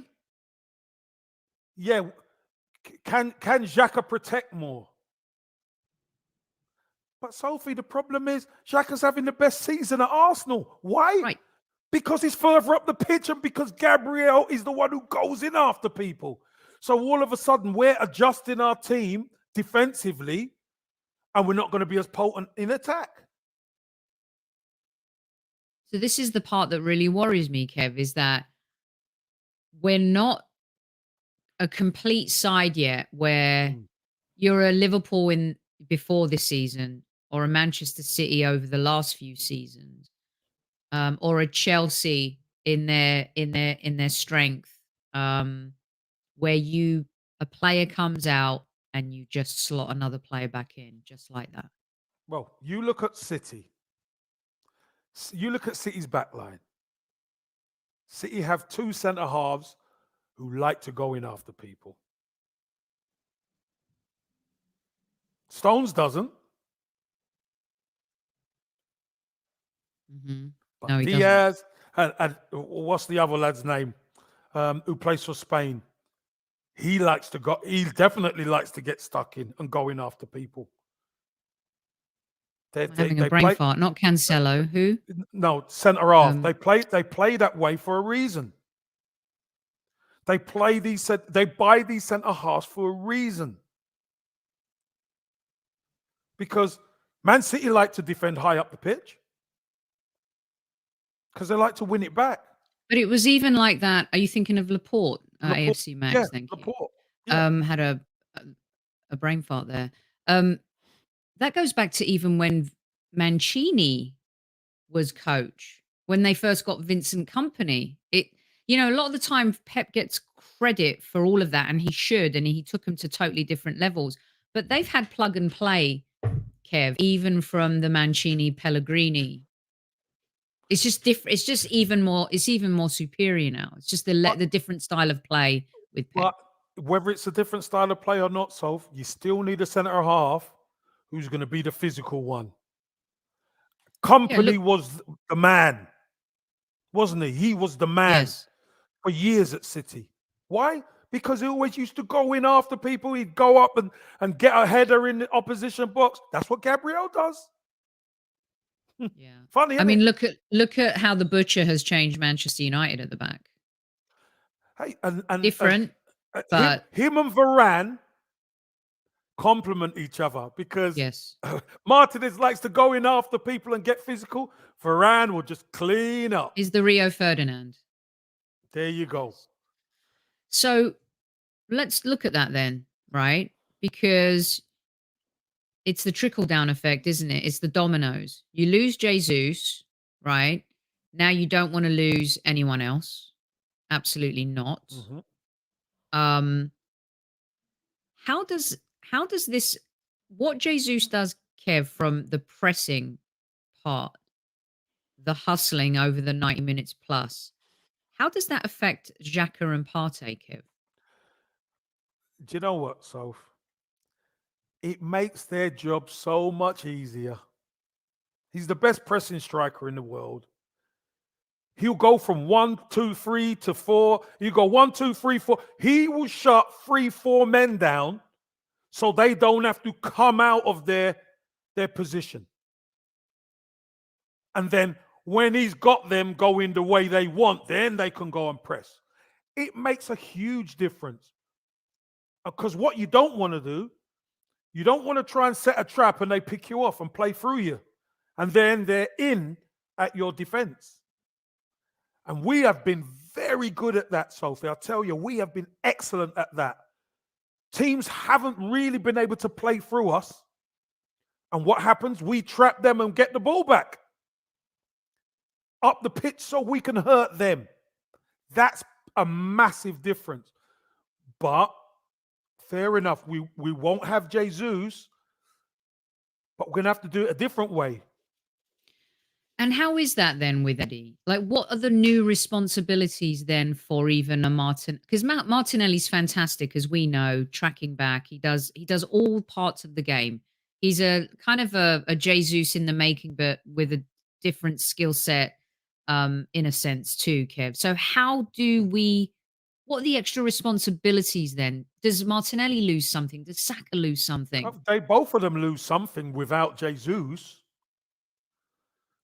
Speaker 3: yeah, can Xhaka protect more? But Sophie, the problem is Xhaka's having the best season at Arsenal. Why?
Speaker 1: Right.
Speaker 3: Because he's further up the pitch and because Gabriel is the one who goes in after people. So all of a sudden we're adjusting our team defensively and we're not going to be as potent in attack.
Speaker 1: So this is the part that really worries me, Kev, is that we're not a complete side yet where you're a Liverpool before this season or a Manchester City over the last few seasons, or a Chelsea in their strength, where a player comes out and you just slot another player back in just like that.
Speaker 3: Well, you look at City. You look at City's backline. City have two centre halves who like to go in after people. Stones doesn't.
Speaker 1: Mm-hmm.
Speaker 3: But
Speaker 1: No, he
Speaker 3: Diaz and what's the other lad's name who plays for Spain? He definitely likes to get stuck in and go in after people.
Speaker 1: Having a brain fart, not Cancelo. Who?
Speaker 3: No, centre half. They play that way for a reason. They buy these centre halves for a reason. Because Man City like to defend high up the pitch. Because they like to win it back.
Speaker 1: But it was even like that. Are you thinking of Laporte, AFC Max?
Speaker 3: Yeah,
Speaker 1: thank
Speaker 3: Laporte.
Speaker 1: you.
Speaker 3: Yeah.
Speaker 1: Had a brain fart there. That goes back to even when Mancini was coach, when they first got Vincent Kompany. A lot of the time Pep gets credit for all of that, and he should, and he took them to totally different levels. But they've had plug and play, Kev, even from the Mancini Pellegrini. It's just different. It's just even more superior now. It's just the different style of play with Pep.
Speaker 3: But whether it's a different style of play or not, Soph, you still need a centre half who's going to be the physical one. Kompany was the man, wasn't he? He was the man for years at City. Why? Because he always used to go in after people. He'd go up and get a header in the opposition box. That's what Gabriel does.
Speaker 1: Yeah.
Speaker 3: Funny,
Speaker 1: I mean, look at how the Butcher has changed Manchester United at the back.
Speaker 3: Hey, and
Speaker 1: different, but
Speaker 3: him and Varane complement each other because Martinez likes to go in after people and get physical. Varane will just clean up.
Speaker 1: He's the Rio Ferdinand.
Speaker 3: There you go.
Speaker 1: So let's look at that then, right? Because it's the trickle-down effect, isn't it? It's the dominoes. You lose Jesus, right? Now you don't want to lose anyone else. Absolutely not.
Speaker 3: Mm-hmm.
Speaker 1: How does this, what Jesus does, Kev, from the pressing part, the hustling over the 90 minutes plus, how does that affect Xhaka and Partey, Kev?
Speaker 3: Do you know what, Soph? It makes their job so much easier. He's the best pressing striker in the world. He'll go from 1, 2, 3 to 4. You go 1, 2, 3, 4. He will shut 3, 4 men down so they don't have to come out of their position. And then when he's got them going the way they want, then they can go and press. It makes a huge difference. Because what you don't want to do You don't want to try and set a trap and they pick you off and play through you. And then they're in at your defense. And we have been very good at that, Sophie. I'll tell you, we have been excellent at that. Teams haven't really been able to play through us. And what happens? We trap them and get the ball back up the pitch so we can hurt them. That's a massive difference. But fair enough, we won't have Jesus, but we're going to have to do it a different way.
Speaker 1: And how is that then with Eddie? Like, what are the new responsibilities then for even a Martin? Because Martinelli's fantastic, as we know, tracking back. He does all parts of the game. He's a kind of a Jesus in the making, but with a different skill set, in a sense too, Kev. So what are the extra responsibilities then? Does Martinelli lose something? Does Saka lose something?
Speaker 3: They both of them lose something without Jesus.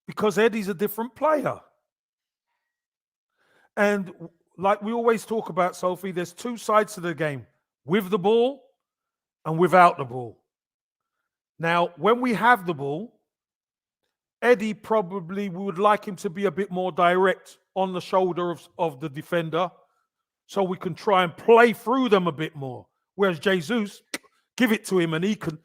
Speaker 3: Because Eddie's a different player. And like we always talk about, Sophie, there's two sides to the game. With the ball and without the ball. Now, when we have the ball, Eddie probably would like him to be a bit more direct on the shoulder of the defender so we can try and play through them a bit more. Whereas Jesus, give it to him and he can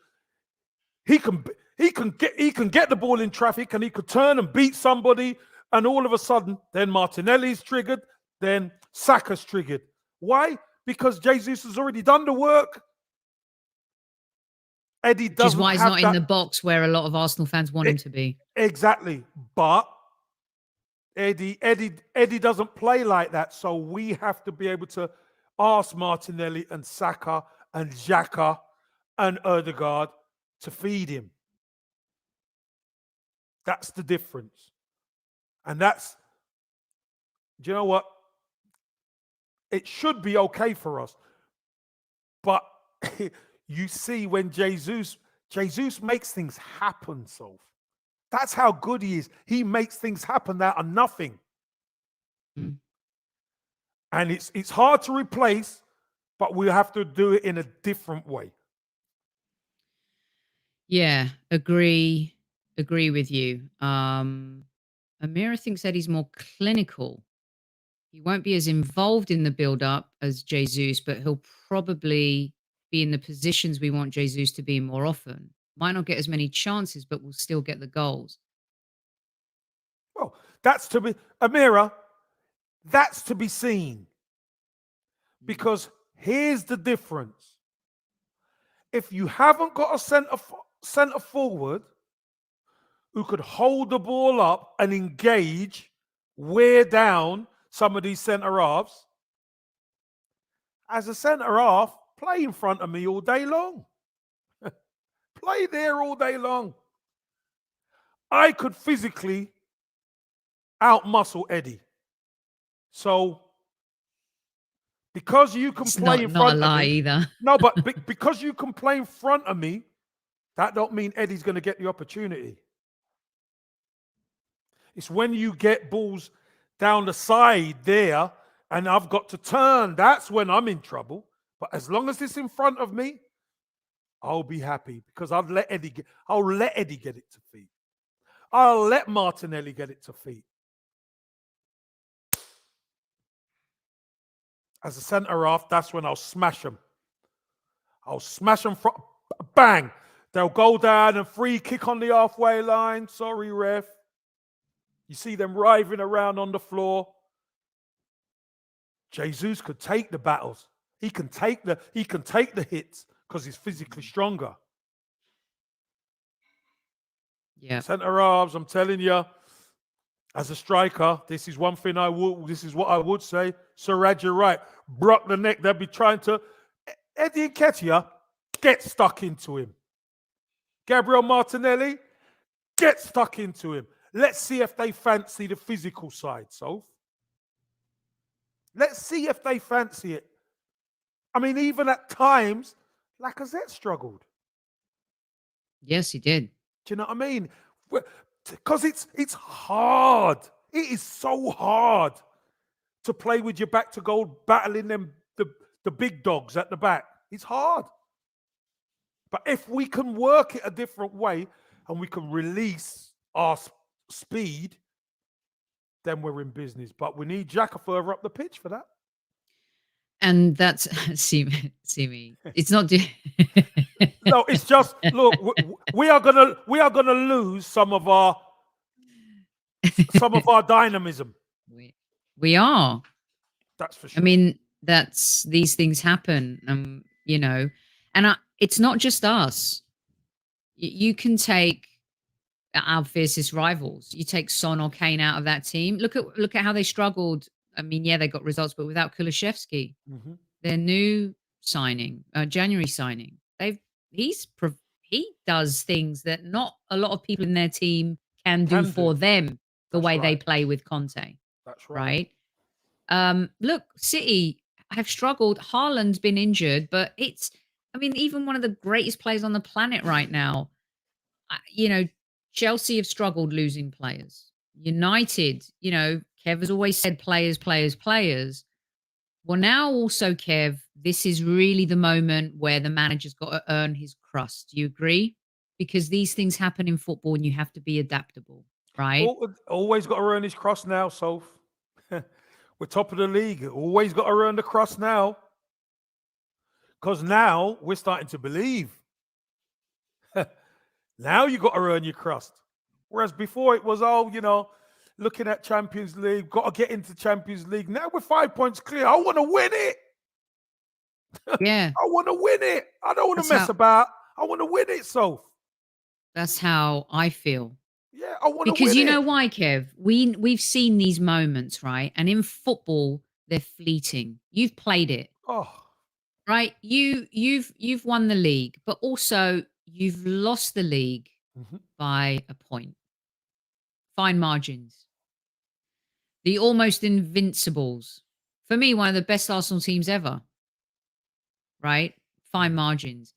Speaker 3: get the ball in traffic and he could turn and beat somebody, and all of a sudden, then Martinelli's triggered, then Saka's triggered. Why? Because Jesus has already done the work. Eddie doesn't.
Speaker 1: Which is why he's not in the box where a lot of Arsenal fans want him to be.
Speaker 3: Exactly. But Eddie doesn't play like that. So we have to be able to ask Martinelli and Saka and Xhaka and Ødegaard to feed him. That's the difference. And do you know what? It should be okay for us. But you see when Jesus makes things happen, Soph. That's how good he is. He makes things happen out of nothing. Mm. And it's hard to replace, but we have to do it in a different way.
Speaker 1: Yeah, agree with you. Amira thinks Eddie's more clinical. He won't be as involved in the build-up as Jesus, but he'll probably be in the positions we want Jesus to be more often. Might not get as many chances, but will still get the goals.
Speaker 3: Well, Amira, that's to be seen. Because here's the difference. If you haven't got a centre forward who could hold the ball up and engage, wear down some of these centre-halves, as a centre-half, play in front of me all day long. Play there all day long. I could physically out-muscle Eddie. So, because you can play in front of me... Not a lie
Speaker 1: either.
Speaker 3: No, but because you can play in front of me, that don't mean Eddie's going to get the opportunity. It's when you get balls down the side there and I've got to turn, that's when I'm in trouble. But as long as it's in front of me, I'll be happy because I'll let Eddie get it to feet. I'll let Martinelli get it to feet. As a centre-half, that's when I'll smash them. I'll smash them, bang. They'll go down and free kick on the halfway line. Sorry, ref. You see them writhing around on the floor. Jesus could take the battles. He can take the hits because he's physically stronger.
Speaker 1: Yeah.
Speaker 3: Centre-halves, I'm telling you, as a striker, this is what I would say. Suraj, you're right. Brock the neck, they'll be trying to... Eddie Nketiah, get stuck into him. Gabriel Martinelli, get stuck into him. Let's see if they fancy the physical side, Soph. Let's see if they fancy it. I mean, even at times, Lacazette struggled.
Speaker 1: Yes, he did.
Speaker 3: Do you know what I mean? Because it's hard. It is so hard to play with your back to goal, battling them the big dogs at the back. It's hard. But if we can work it a different way and we can release our speed, then we're in business. But we need Xhaka further up the pitch for that.
Speaker 1: And that's see me. It's not.
Speaker 3: No, it's just look. We are gonna lose some of our dynamism.
Speaker 1: We are.
Speaker 3: That's for sure.
Speaker 1: I mean, these things happen, you know, and it's not just us. You can take our fiercest rivals. You take Son or Kane out of that team. Look at how they struggled. I mean, yeah, they got results, but without Kulishevsky, their new signing, January signing, he does things that not a lot of people in their team can do for them the way they play with Conte.
Speaker 3: That's right.
Speaker 1: Look, City have struggled. Haaland's been injured, but I mean, even one of the greatest players on the planet right now, you know, Chelsea have struggled losing players. United, you know, Kev has always said players, players, players. Well, now also, Kev, this is really the moment where the manager's got to earn his crust. Do you agree? Because these things happen in football and you have to be adaptable, right?
Speaker 3: Always got to earn his crust now, Soph. We're top of the league. Always got to earn the crust now. Because now we're starting to believe. Now you got to earn your crust. Whereas before it was, looking at Champions League, got to get into Champions League. Now we're 5 points clear. I want to win it.
Speaker 1: Yeah.
Speaker 3: I want to win it. I don't want to mess about. I want to win it, Soph.
Speaker 1: That's how I feel.
Speaker 3: Yeah, I want to win it.
Speaker 1: Because you know why, Kev? We've seen these moments, right? And in football, they're fleeting. You've played it.
Speaker 3: Oh.
Speaker 1: Right? You've won the league, but also you've lost the league by a point. Fine margins. The almost invincibles. For me, one of the best Arsenal teams ever. Right? Fine margins.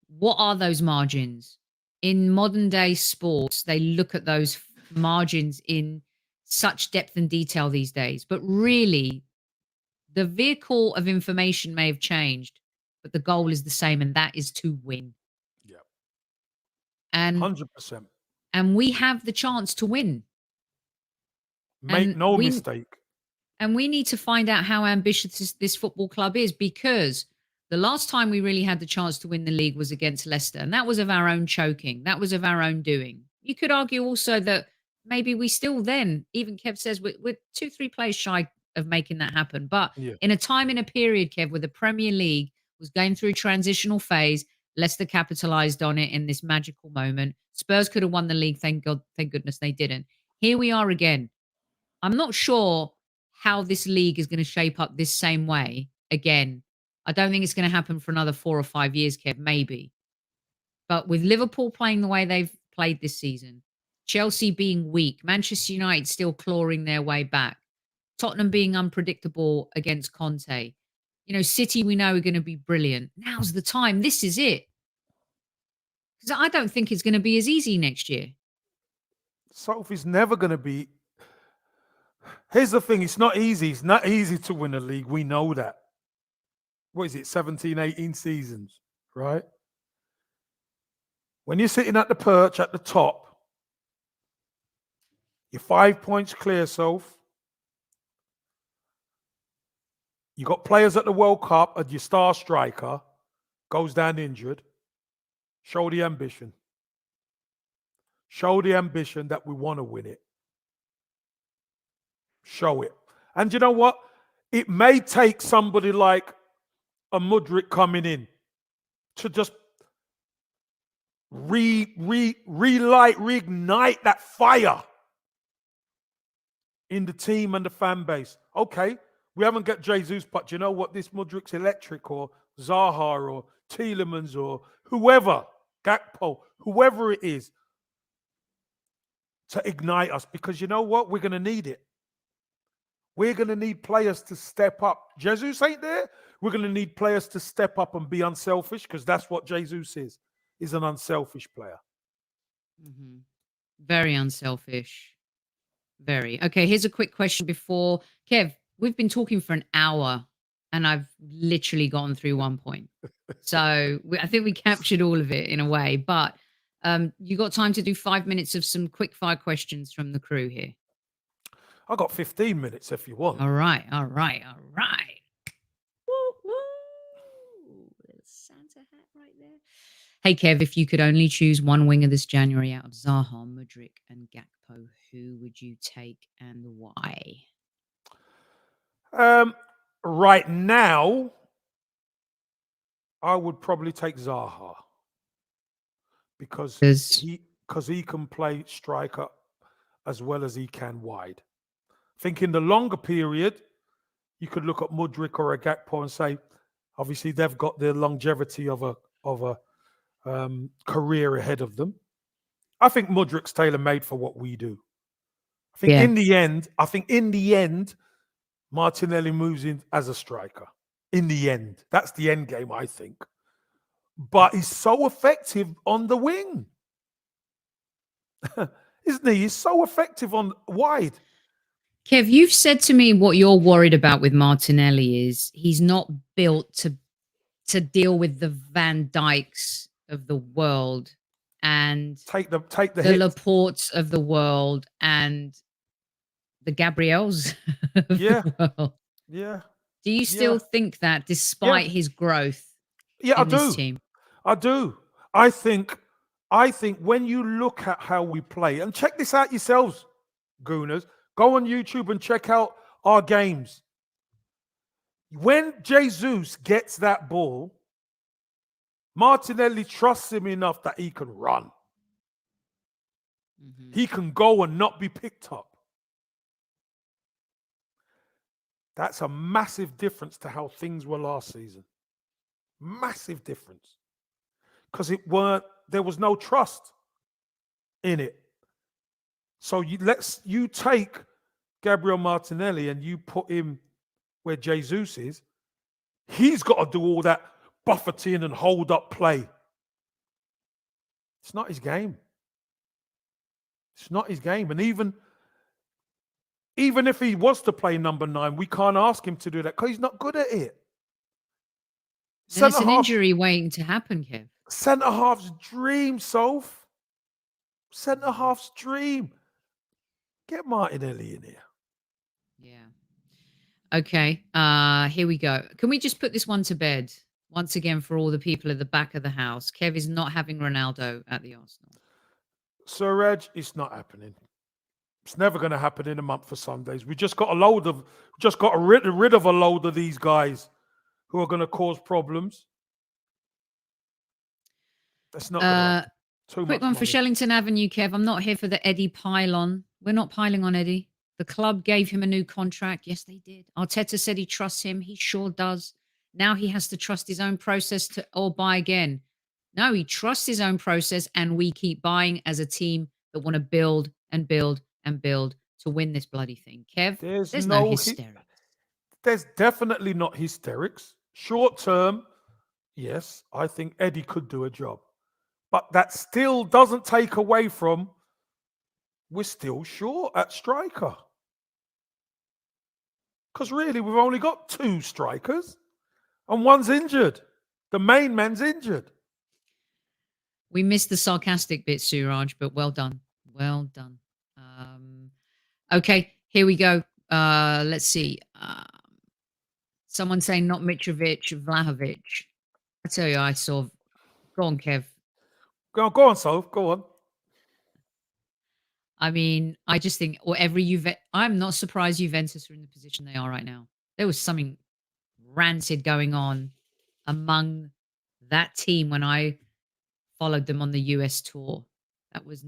Speaker 1: What are those margins? In modern day sports, they look at those margins in such depth and detail these days. But really, the vehicle of information may have changed, but the goal is the same, and that is to win.
Speaker 3: Yeah.
Speaker 1: And
Speaker 3: 100%.
Speaker 1: And we have the chance to win.
Speaker 3: Make no mistake.
Speaker 1: And we need to find out how ambitious this football club is, because the last time we really had the chance to win the league was against Leicester, and that was of our own choking. That was of our own doing. You could argue also that maybe we still then, even Kev says, we're 2-3 players shy of making that happen. But in a time, in a period, Kev, where the Premier League was going through a transitional phase, Leicester capitalised on it in this magical moment. Spurs could have won the league. Thank goodness they didn't. Here we are again. I'm not sure how this league is going to shape up this same way again. I don't think it's going to happen for another 4 or 5 years, Kev, maybe. But with Liverpool playing the way they've played this season, Chelsea being weak, Manchester United still clawing their way back, Tottenham being unpredictable against Conte, City we know are going to be brilliant. Now's the time. This is it. Because I don't think it's going to be as easy next year.
Speaker 3: Sophie's never going to be. Here's the thing. It's not easy. It's not easy to win a league. We know that. What is it? 17, 18 seasons, right? When you're sitting at the perch at the top, you're 5 points clear, Soph. You got players at the World Cup, and your star striker goes down injured. Show the ambition. Show the ambition that we want to win it. Show it. And you know what? It may take somebody like a Mudryk coming in to just reignite that fire in the team and the fan base. Okay, we haven't got Jesus, but you know what? This Mudryk's electric, or Zaha, or Tielemans, or whoever, Gakpo, whoever it is, to ignite us. Because you know what? We're going to need it. We're going to need players to step up. Jesus ain't there. We're going to need players to step up and be unselfish, because that's what Jesus is an unselfish player.
Speaker 1: Mm-hmm. Very unselfish. Very. Okay, here's a quick question before. Kev, we've been talking for an hour, and I've literally gone through 1 point. So I think we captured all of it in a way. But you got time to do 5 minutes of some quick fire questions from the crew here.
Speaker 3: I got 15 minutes if you want.
Speaker 1: All right. Woo-hoo. Little Santa hat right there. Hey, Kev, if you could only choose one winger this January out of Zaha, Mudryk, and Gakpo, who would you take and why?
Speaker 3: Right now, I would probably take Zaha because he can play striker as well as he can wide. I think in the longer period, you could look at Mudryk or a Gakpo and say, obviously they've got the longevity of a career ahead of them. I think Mudryk's tailor-made for what we do. I think in the end, Martinelli moves in as a striker. In the end, that's the end game, I think. But he's so effective on the wing, isn't he? He's so effective on wide.
Speaker 1: Kev, you've said to me what you're worried about with Martinelli is he's not built to deal with the Van Dijks of the world and
Speaker 3: take the
Speaker 1: Laportes of the world and the Gabriels of the world.
Speaker 3: Yeah.
Speaker 1: Do you still think that despite his growth in this team?
Speaker 3: I do. I think when you look at how we play, and check this out yourselves, Gooners, go on YouTube and check out our games. When Jesus gets that ball, Martinelli trusts him enough that he can run. Mm-hmm. He can go and not be picked up. That's a massive difference to how things were last season. Massive difference. Because there was no trust in it. So you take Gabriel Martinelli and you put him where Jesus is. He's got to do all that buffeting and hold up play. It's not his game. It's not his game. And even if he was to play number 9, we can't ask him to do that because he's not good at it.
Speaker 1: There's an injury waiting to happen, Kev.
Speaker 3: Centre-half's dream, Soph. Centre-half's dream. Get Martinelli in here.
Speaker 1: Yeah. Okay. Here we go. Can we just put this one to bed? Once again, for all the people at the back of the house, Kev is not having Ronaldo at the Arsenal.
Speaker 3: Sir Reg, it's not happening. It's never going to happen in a month for Sundays. We just got rid of a load of these guys who are going to cause problems. That's not going to
Speaker 1: quick one for Shellington Avenue, Kev. I'm not here for the Eddie pile-on. We're not piling on Eddie. The club gave him a new contract. Yes, they did. Arteta said he trusts him. He sure does. Now he has to trust his own process or buy again. No, he trusts his own process, and we keep buying as a team that want to build and build and build to win this bloody thing. Kev, there's no hysterics.
Speaker 3: There's definitely not hysterics. Short term, yes, I think Eddie could do a job. But that still doesn't take away from we're still short at striker. Because really, we've only got 2 strikers and one's injured. The main man's injured.
Speaker 1: We missed the sarcastic bit, Suraj, but well done. Well done. Okay, here we go. Let's see. Someone saying not Mitrovic, Vlahovic. I tell you, I saw. Go on, Kev.
Speaker 3: Go on, Soph. Go on.
Speaker 1: I mean, I just think I'm not surprised Juventus are in the position they are right now. There was something rancid going on among that team when I followed them on the US tour. That was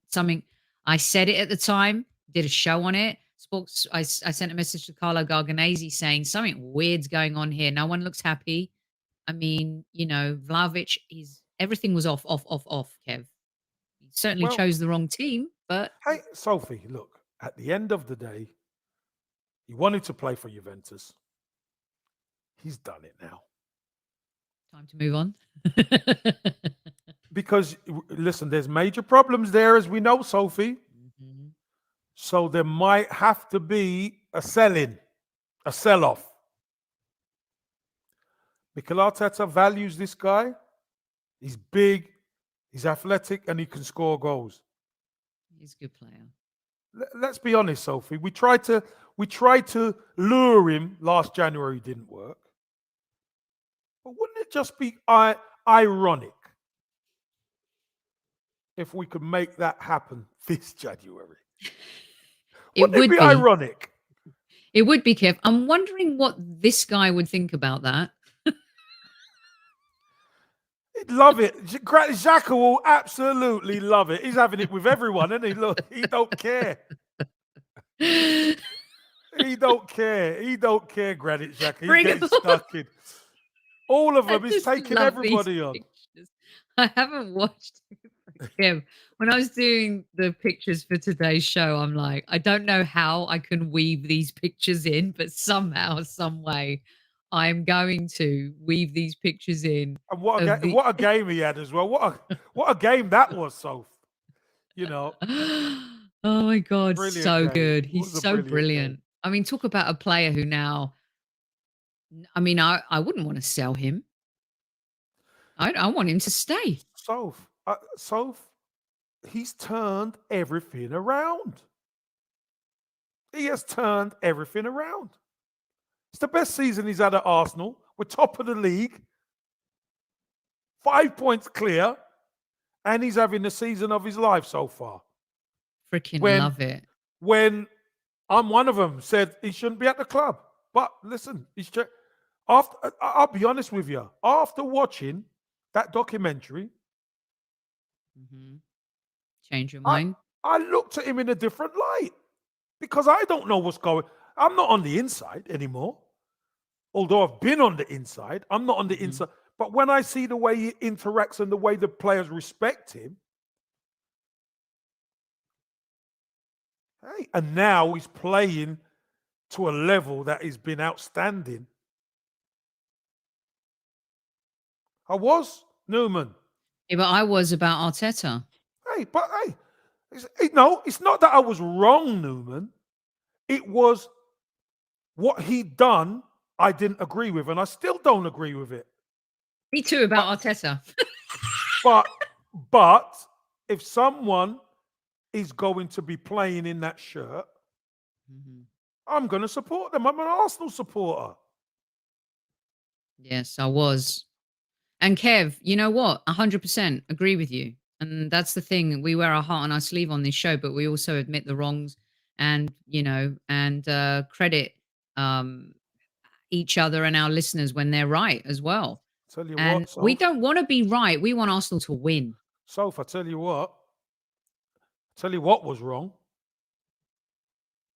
Speaker 1: something. I said it at the time, did a show on it. I sent a message to Carlo Garganese saying something weird's going on here. No one looks happy. I mean, Vlahovic, everything was off, Kev. He certainly chose the wrong team, but...
Speaker 3: Hey, Sophie, look, at the end of the day, he wanted to play for Juventus. He's done it now.
Speaker 1: Time to move on.
Speaker 3: Because, listen, there's major problems there, as we know, Sophie. Mm-hmm. So there might have to be a sell-off. Mikel Arteta values this guy. He's big, he's athletic, and he can score goals.
Speaker 1: He's a good player.
Speaker 3: Let's be honest, Sophie. We tried to lure him last January. Didn't work. But wouldn't it just be ironic if we could make that happen this January? Wouldn't it be ironic?
Speaker 1: It would be, Kev. I'm wondering what this guy would think about that.
Speaker 3: He'd love it. Xhaka will absolutely love it. He's having it with everyone, isn't he? Look, he don't care. He don't care. He don't care, Granit Xhaka. He's getting stuck in. All of them. He's taking everybody on.
Speaker 1: I haven't watched him. When I was doing the pictures for today's show, I'm like, I don't know how I can weave these pictures in, but somehow, some way, I'm going to weave these pictures in.
Speaker 3: And what a game he had as well. What a game that was, Soph. You know.
Speaker 1: Oh my God,
Speaker 3: Brilliant
Speaker 1: so
Speaker 3: game.
Speaker 1: good. He's so brilliant.
Speaker 3: Game.
Speaker 1: I mean, talk about a player who now, I mean, I wouldn't want to sell him. I want him to stay.
Speaker 3: Soph, he's turned everything around. He has turned everything around. It's the best season he's had at Arsenal. We're top of the league. 5 points clear. And he's having the season of his life so far.
Speaker 1: Freaking love it.
Speaker 3: When I'm one of them, said he shouldn't be at the club. But listen, I'll be honest with you. After watching that documentary,
Speaker 1: Change your mind.
Speaker 3: I looked at him in a different light because I don't know what's going. I'm not on the inside anymore. Although I've been on the inside, I'm not on the inside. But when I see the way he interacts and the way the players respect him, hey, and now he's playing to a level that has been outstanding. I was, Newman.
Speaker 1: Yeah, but I was about Arteta.
Speaker 3: It's not that I was wrong, Newman. It was what he'd done I didn't agree with, and I still don't agree with it.
Speaker 1: Me too, about Arteta.
Speaker 3: But if someone is going to be playing in that shirt, I'm going to support them. I'm an Arsenal supporter.
Speaker 1: Yes, I was. And Kev, you know what? 100% agree with you. And that's the thing. We wear our heart on our sleeve on this show, but we also admit the wrongs and, credit each other and our listeners when they're right as well.
Speaker 3: Tell you
Speaker 1: and
Speaker 3: what, Soph,
Speaker 1: we don't want to be right. We want Arsenal to win.
Speaker 3: Soph, I tell you what. Tell you what was wrong.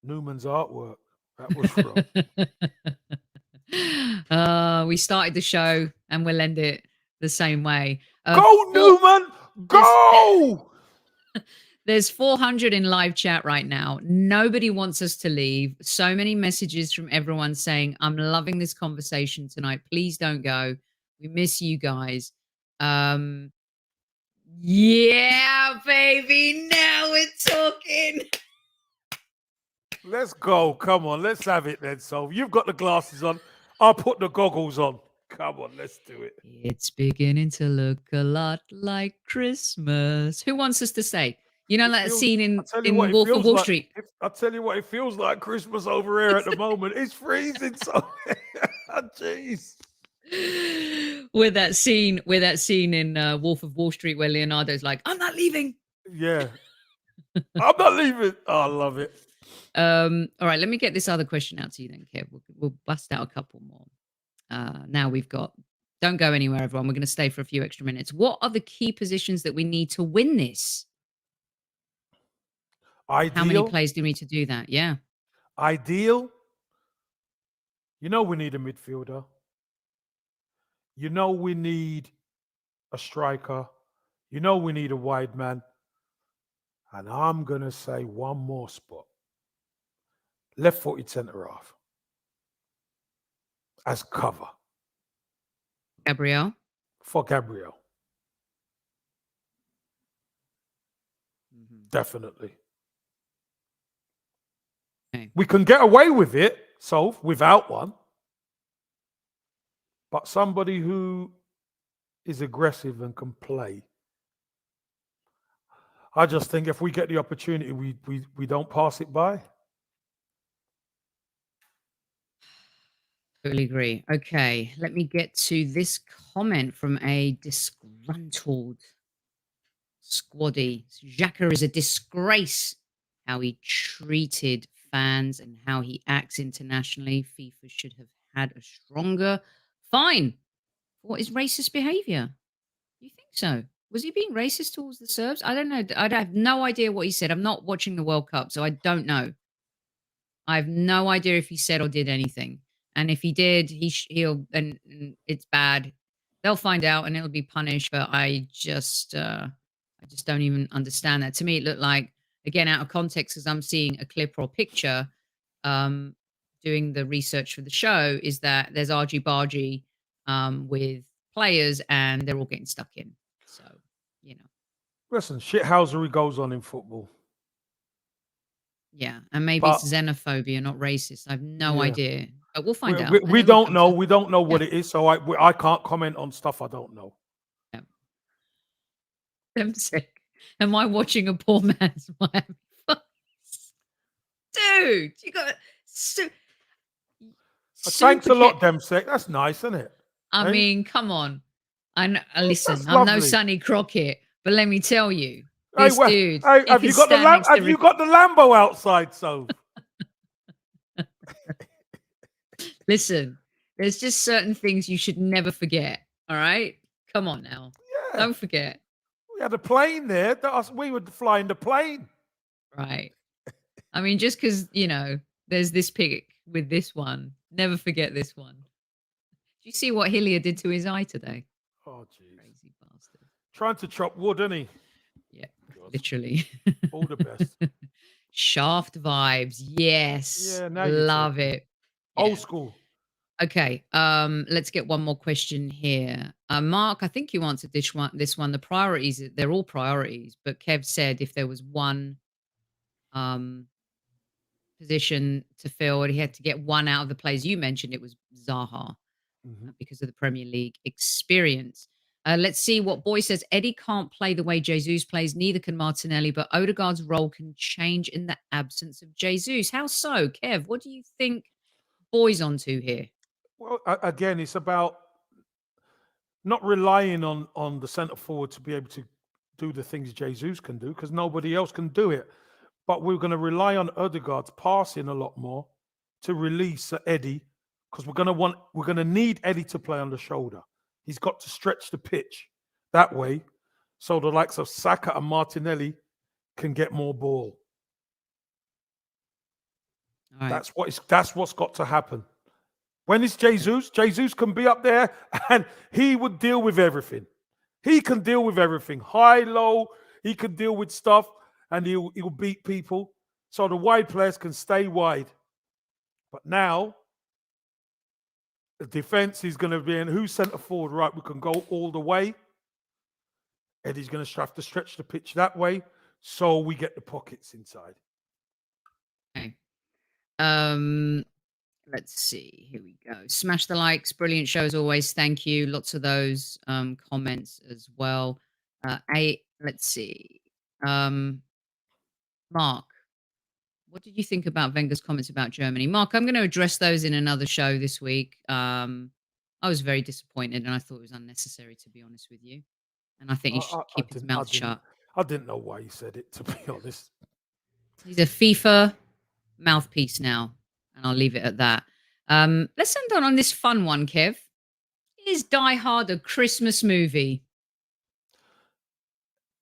Speaker 3: Newman's artwork. That was wrong.
Speaker 1: We started the show and we'll end it the same way.
Speaker 3: Go, Newman! Go!
Speaker 1: There's 400 in live chat right now. Nobody wants us to leave. So many messages from everyone saying, I'm loving this conversation tonight. Please don't go. We miss you guys. Yeah, baby. Now we're talking.
Speaker 3: Let's go. Come on. Let's have it then, Sol. You've got the glasses on. I'll put the goggles on. Come on. Let's do it.
Speaker 1: It's beginning to look a lot like Christmas. Who wants us to say? You know that scene in Wolf of Wall Street?
Speaker 3: I'll tell you what, it feels like Christmas over here at the moment. It's freezing. So, jeez.
Speaker 1: With that scene in Wolf of Wall Street where Leonardo's like, I'm not leaving.
Speaker 3: Yeah. I'm not leaving. Oh, I love it.
Speaker 1: All right, let me get this other question out to you then, Kev. We'll bust out a couple more. Now we've got, don't go anywhere, everyone. We're going to stay for a few extra minutes. What are the key positions that we need to win this?
Speaker 3: Ideal.
Speaker 1: How many players do we need to do that? Yeah.
Speaker 3: Ideal. We need a midfielder. We need a striker. We need a wide man. And I'm going to say one more spot. Left-footed centre-half. As cover.
Speaker 1: Gabriel?
Speaker 3: For Gabriel. Definitely.
Speaker 1: Okay.
Speaker 3: We can get away with it, without one. but somebody who is aggressive and can play. I just think if we get the opportunity, we don't pass it by.
Speaker 1: Totally agree. Okay, let me get to this comment from a disgruntled squaddy. Xhaka is a disgrace how he treated fans and how he acts internationally. FIFA should have had a stronger fine for what is racist behavior. You think so? Was he being racist towards the Serbs? I don't know. I have no idea what he said. I'm not watching the World Cup, so I don't know. I have no idea if he said or did anything. And if he did, he'll and it's bad. They'll find out and it'll be punished. But I just don't even understand that. To me, it looked like, again, out of context, because I'm seeing a clip or a picture, um, doing the research for the show, is that there's argy bargy with players and they're all getting stuck in. So, you know.
Speaker 3: Listen, shithousery goes on in football.
Speaker 1: Yeah, and maybe
Speaker 3: But
Speaker 1: it's xenophobia, not racist. I have no
Speaker 3: yeah,
Speaker 1: idea, but we'll find
Speaker 3: we,
Speaker 1: out.
Speaker 3: we,
Speaker 1: And
Speaker 3: we
Speaker 1: then we'll
Speaker 3: don't
Speaker 1: come
Speaker 3: know.
Speaker 1: to
Speaker 3: We don't know
Speaker 1: yeah,
Speaker 3: what it is, so I can't comment on stuff I don't know.
Speaker 1: yeah. I'm sick. Am I watching a poor man's Miami Vice? Dude, you got su
Speaker 3: Thanks
Speaker 1: Super
Speaker 3: a lot,
Speaker 1: Ke
Speaker 3: Demsek. That's nice, isn't it?
Speaker 1: I
Speaker 3: Hey,
Speaker 1: mean, come on. I kn listen,
Speaker 3: that's
Speaker 1: I'm no
Speaker 3: lovely.
Speaker 1: Sonny Crockett, but let me tell you,
Speaker 3: Hey,
Speaker 1: this
Speaker 3: well,
Speaker 1: dude,
Speaker 3: hey,
Speaker 1: he can stand next to
Speaker 3: Have you
Speaker 1: Rick.
Speaker 3: got the Lambo outside, so?
Speaker 1: Listen, there's just certain things you should never forget, all right? Come on now.
Speaker 3: Yeah,
Speaker 1: Don't forget.
Speaker 3: we had a plane there. We were flying the plane.
Speaker 1: Right. I mean, just because, there's this pic with this one, never forget this one. Do you see what Hillier did to his eye today?
Speaker 3: Oh, jeez.
Speaker 1: Crazy bastard.
Speaker 3: Trying to chop wood, isn't he?
Speaker 1: Yeah,
Speaker 3: God.
Speaker 1: literally.
Speaker 3: All the best.
Speaker 1: Shaft vibes. Yes.
Speaker 3: Yeah, now you're
Speaker 1: Love
Speaker 3: talking.
Speaker 1: it.
Speaker 3: Old
Speaker 1: Yeah.
Speaker 3: school.
Speaker 1: Okay. Let's get one more question here. Mark, I think you answered this one. The priorities, they're all priorities, but Kev said if there was one um position to fill and he had to get one out of the players you mentioned, it was Zaha.
Speaker 3: Hmm.
Speaker 1: Because of the Premier League experience. Let's see what Boy says. Eddie can't play the way Jesus plays, neither can Martinelli, but Odegaard's role can change in the absence of Jesus. How so, Kev? What do you think Boy's onto here?
Speaker 3: Well, again, it's about not relying on the centre forward to be able to do the things Jesus can do, because nobody else can do it. But we're going to rely on Odegaard's passing a lot more to release Eddie, because we're going to need Eddie to play on the shoulder. He's got to stretch the pitch that way, so the likes of Saka and Martinelli can get more ball.
Speaker 1: All right.
Speaker 3: That's what's got to happen. When it's Jesus, Jesus can be up there and he would deal with everything. He can deal with everything. High, low, he can deal with stuff and he'll beat people. So the wide players can stay wide. But now, the defense is going to be in who's centre forward, right? We can go all the way. Eddie's going to have to stretch the pitch that way so we get the pockets inside.
Speaker 1: Okay. Let's see. Here we go. Smash the likes. Brilliant show as always. Thank you. Lots of those comments as well. Let's see. Mark, what did you think about Wenger's comments about Germany? Mark, I'm going to address those in another show this week. I was very disappointed and I thought it was unnecessary, to be honest with you. And I think he should keep his mouth shut.
Speaker 3: I didn't know why he said it, to be honest.
Speaker 1: He's a FIFA mouthpiece now, and I'll leave it at that. Let's end on this fun one, Kev. Is Die Hard a Christmas movie?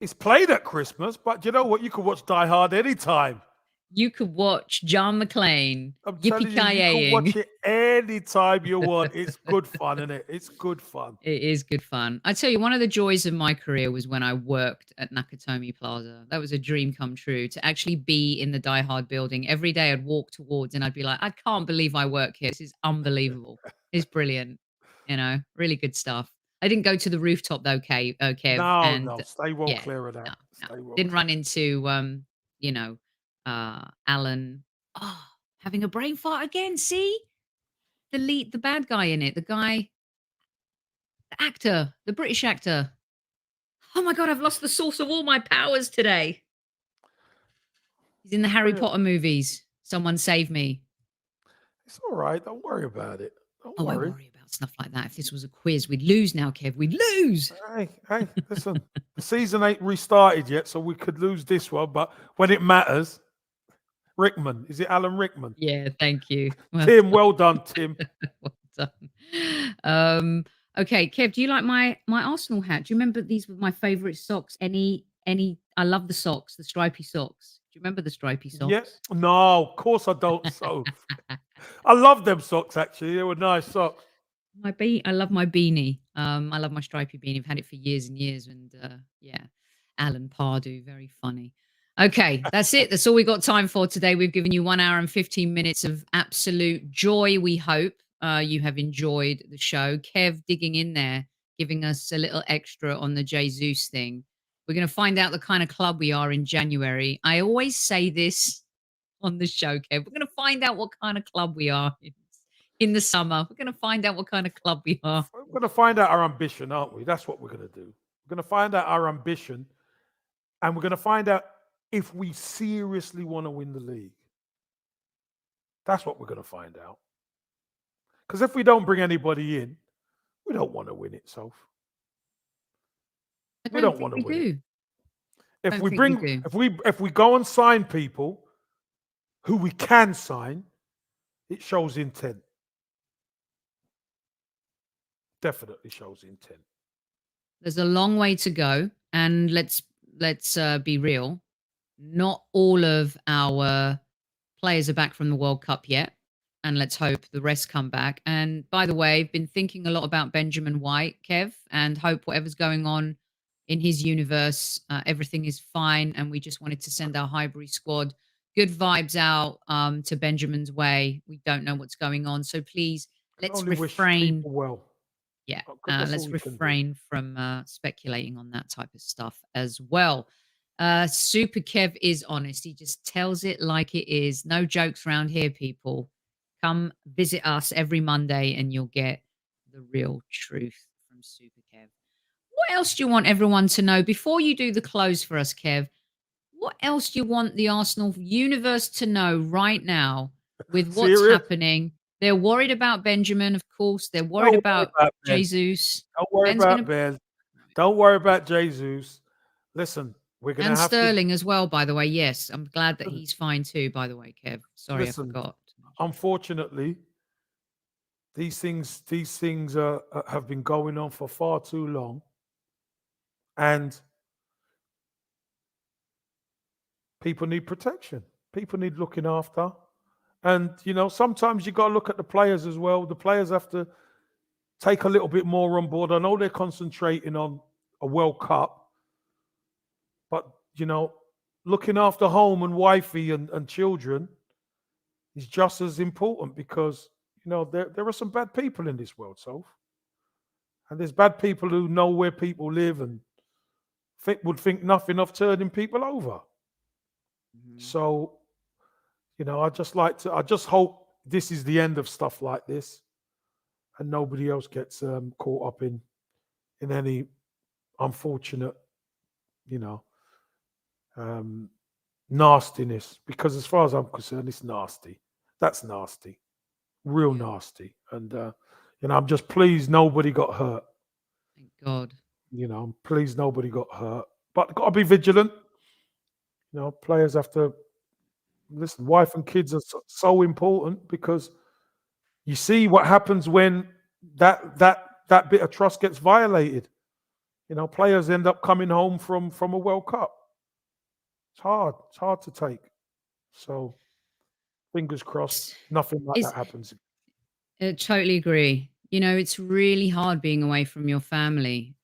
Speaker 3: It's played at Christmas, but you know what? You can watch Die Hard anytime.
Speaker 1: You could watch John McClane
Speaker 3: I'm telling you, you can watch it anytime you want. It's good fun, isn't it? It's good fun.
Speaker 1: It is good fun. I tell you, one of the joys of my career was when I worked at Nakatomi Plaza. That was a dream come true, to actually be in the Die Hard building. Every day I'd walk towards and I'd be like, I can't believe I work here. This is unbelievable. It's brilliant. Really good stuff. I didn't go to the rooftop though, Kev.
Speaker 3: No, stay well clear of that.
Speaker 1: No.
Speaker 3: Stay well
Speaker 1: Didn't
Speaker 3: clear.
Speaker 1: run into Alan. Having a brain fart again. See, the bad guy in it, the guy. The actor, the British actor. Oh my God, I've lost the source of all my powers today. He's in the Harry Potter movies. Someone save me.
Speaker 3: It's all right. Don't worry about it. Don't
Speaker 1: Oh, I
Speaker 3: worry.
Speaker 1: worry about stuff like that. If this was a quiz, we'd lose now, Kev. We'd lose.
Speaker 3: Hey, listen. The season ain't restarted yet, so we could lose this one. But when it matters, Rickman. Is it Alan Rickman?
Speaker 1: Yeah, thank you.
Speaker 3: Tim, well done, Tim.
Speaker 1: Well done. Okay, Kev, do you like my Arsenal hat? Do you remember these were my favorite socks? Any I love the socks, the stripy socks. Do you remember the stripy socks?
Speaker 3: Yeah. No, of course I don't. So I love them socks, actually. They were nice socks.
Speaker 1: I love my beanie. I love my stripy beanie. I've had it for years and years. And yeah, Alan Pardew, very funny. Okay, that's it. That's all we got time for today. We've given you 1 hour and 15 minutes of absolute joy. We hope you have enjoyed the show. Kev digging in there, giving us a little extra on the Jesus thing. We're going to find out the kind of club we are in January. I always say this on the show, Kev. We're going to find out what kind of club we are in the summer. We're going to find out what kind of club we are.
Speaker 3: We're going to find out our ambition, aren't we? That's what we're going to do. We're going to find out our ambition, and we're going to find out if we seriously want to win the league. That's what we're going to find out. Because if we don't bring anybody in, we don't want to win it, Soph. We don't want to win it. If we bring, if we go and sign people who we can sign, it shows intent. Definitely shows intent.
Speaker 1: There's a long way to go, and let's be real. Not all of our players are back from the World Cup yet, and let's hope the rest come back. And by the way, I've been thinking a lot about Benjamin White, Kev, and hope whatever's going on in his universe, everything is fine. And we just wanted to send our Highbury squad good vibes out to Benjamin's way. We don't know what's going on, so please let's refrain.
Speaker 3: Well.
Speaker 1: Yeah, let's refrain from speculating on that type of stuff as well. Super Kev is honest. He just tells it like it is. No jokes around here, people. Come visit us every Monday and you'll get the real truth from Super Kev. What else do you want everyone to know? Before you do the close for us, Kev, what else do you want the Arsenal universe to know right now with what's happening? They're worried about Benjamin, of course. They're worried about Jesus.
Speaker 3: Don't worry about Ben. Don't worry about Jesus. Listen, we're going to have
Speaker 1: Sterling as well, by the way. Yes, I'm glad that he's fine too, by the way, Kev. Sorry, I forgot.
Speaker 3: Unfortunately, these things have been going on for far too long. And people need protection. People need looking after. And, you know, sometimes you got to look at the players as well. The players have to take a little bit more on board. I know they're concentrating on a World Cup, but, you know, looking after home and wifey and children is just as important because, you know, there are some bad people in this world, Soph. And there's bad people who know where people live and would think nothing of turning people over. Mm-hmm. So, you know, I just hope this is the end of stuff like this and nobody else gets caught up in any unfortunate, you know, nastiness. Because as far as I'm concerned, it's nasty. That's nasty. Real nasty. And, you know, I'm just pleased nobody got hurt.
Speaker 1: Thank God.
Speaker 3: You know, I'm pleased nobody got hurt. But got to be vigilant. You know, players have to listen. Wife and kids are so important because you see what happens when that bit of trust gets violated. You know, players end up coming home from a World Cup. It's hard. It's hard to take. So, fingers crossed, nothing like that happens.
Speaker 1: I totally agree. You know, it's really hard being away from your family.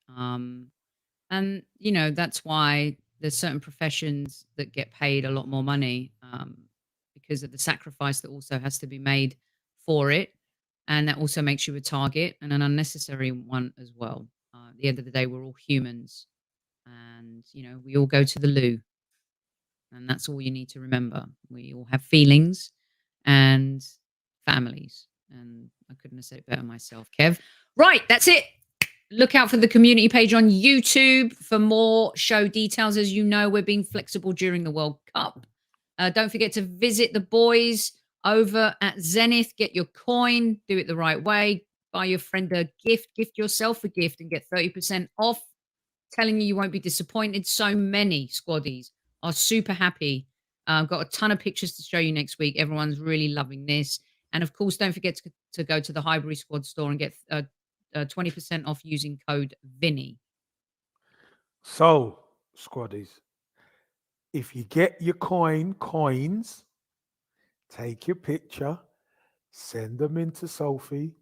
Speaker 1: And, you know, that's why there's certain professions that get paid a lot more money because of the sacrifice that also has to be made for it. And that also makes you a target and an unnecessary one as well. At the end of the day, we're all humans. And, you know, we all go to the loo. And that's all you need to remember. We all have feelings and families. And I couldn't have said it better myself, Kev. Right, that's it. Look out for the community page on YouTube for more show details. As you know, we're being flexible during the World Cup. Don't forget to visit the boys over at Zenith. Get your coin. Do it the right way. Buy your friend a gift. Gift yourself a gift and get 30% off. Telling you won't be disappointed. So many squaddies are super happy. Got a ton of pictures to show you next week. Everyone's really loving this. And of course, don't forget to go to the Highbury Squad store and get 20% off using code Vinny.
Speaker 3: So, squaddies, if you get your coins, take your picture, send them into Sophie,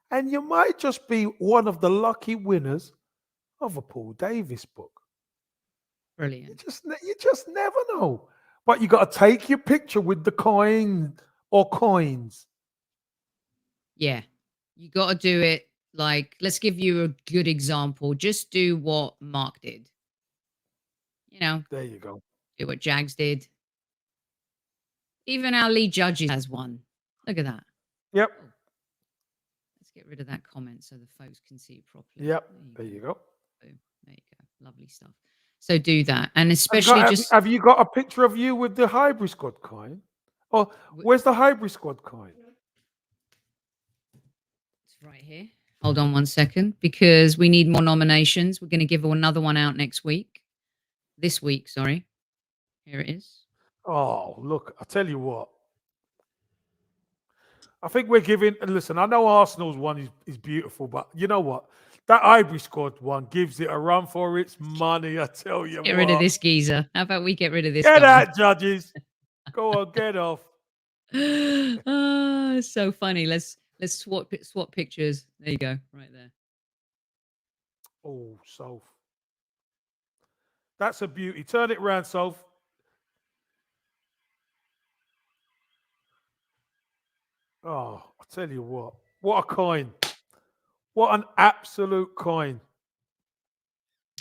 Speaker 3: and you might just be one of the lucky winners of a Paul Davis book.
Speaker 1: Brilliant.
Speaker 3: You just never know. But you got to take your picture with the coin or coins.
Speaker 1: Yeah, you got to do it. Like, let's give you a good example. Just do what Mark did. You know,
Speaker 3: there you go.
Speaker 1: Do what Jags did. Even our lead judges has one. Look at that.
Speaker 3: Yep.
Speaker 1: Let's get rid of that comment so the folks can see it properly.
Speaker 3: Yep. There you go.
Speaker 1: Boom. There you go. Lovely stuff. So do that. And especially
Speaker 3: have you got a picture of you with the Highbury Squad coin? Or where's the Highbury Squad coin?
Speaker 1: It's right here. Hold on 1 second, because we need more nominations. We're going to give another one out next week. This week, sorry. Here it is.
Speaker 3: Oh, look, I'll tell you what. I think we're giving, listen, I know Arsenal's one is beautiful, but you know what? That Highbury Squad one gives it a run for its money, I tell you.
Speaker 1: Get rid of this geezer. How about we get rid of this
Speaker 3: guy?
Speaker 1: Get
Speaker 3: out, judges. Go on, get off.
Speaker 1: Oh, so funny. Let's swap pictures. There you go, right there.
Speaker 3: Oh, Soph. That's a beauty. Turn it around, Soph. Oh, I tell you what a coin. What an absolute coin.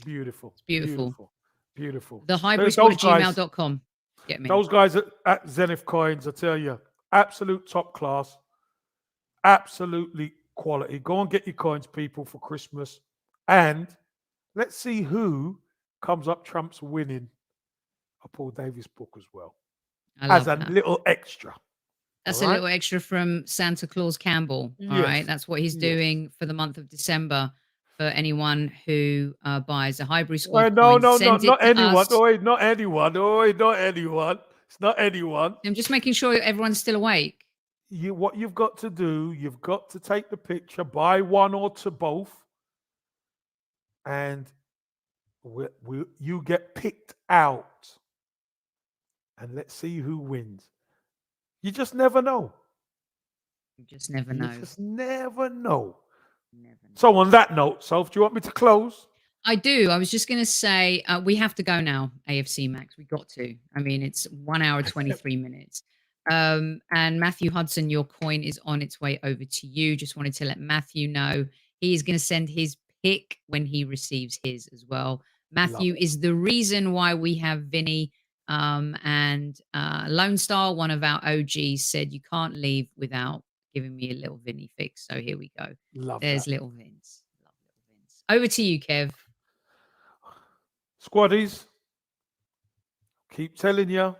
Speaker 3: Beautiful.
Speaker 1: It's beautiful.
Speaker 3: Beautiful.
Speaker 1: The Highbury Squad at gmail.com. Get me.
Speaker 3: Those guys at Zenith Coins, I tell you, absolute top class. Absolutely quality. Go and get your coins, people, for Christmas. And let's see who comes up trumps winning a Paul Davis book as well. As a little extra.
Speaker 1: That's a little extra from Santa Claus Campbell. All right. That's what he's doing for the month of December for anyone who buys a Highbury Squad.
Speaker 3: No, not anyone. Not anyone. It's not anyone.
Speaker 1: I'm just making sure everyone's still awake.
Speaker 3: What you've got to do, you've got to take the picture, buy one or to both, and you get picked out. And let's see who wins. You just never know.
Speaker 1: You just never know.
Speaker 3: You just never know. So on that note, Soph, do you want me to close?
Speaker 1: I do. I was just going to say, we have to go now, AFC Max. We got to. I mean, it's 1 hour, 23 minutes. And Matthew Hudson, your coin is on its way over to you. Just wanted to let Matthew know he is going to send his pick when he receives his as well. Matthew is the reason why we have Vinny. And Lone Star, one of our OGs, said you can't leave without giving me a little Vinny fix. So here we go. There's little Vince. Love little Vince. Over to you, Kev.
Speaker 3: Squaddies, keep telling you,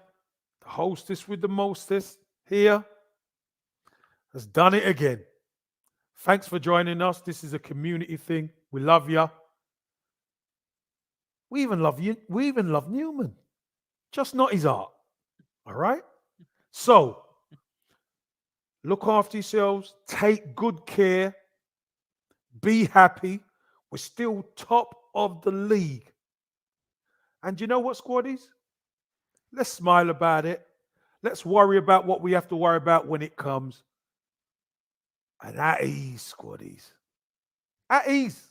Speaker 3: the hostess with the mostest here has done it again. Thanks for joining us. This is a community thing. We love you. We even love you. We even love Newman. Just not his art. All right? So, look after yourselves. Take good care. Be happy. We're still top of the league. And you know what, squaddies? Let's smile about it. Let's worry about what we have to worry about when it comes. And at ease, squaddies. At ease.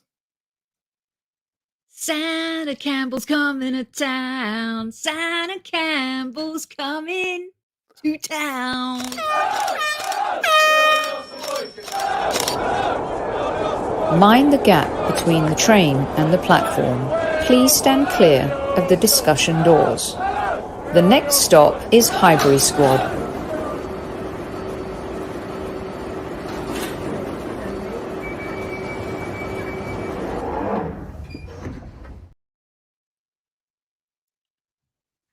Speaker 1: Santa Campbell's coming to town. Santa Campbell's coming to town.
Speaker 2: Mind the gap between the train and the platform. Please stand clear of the discussion doors. The next stop is Highbury Squad.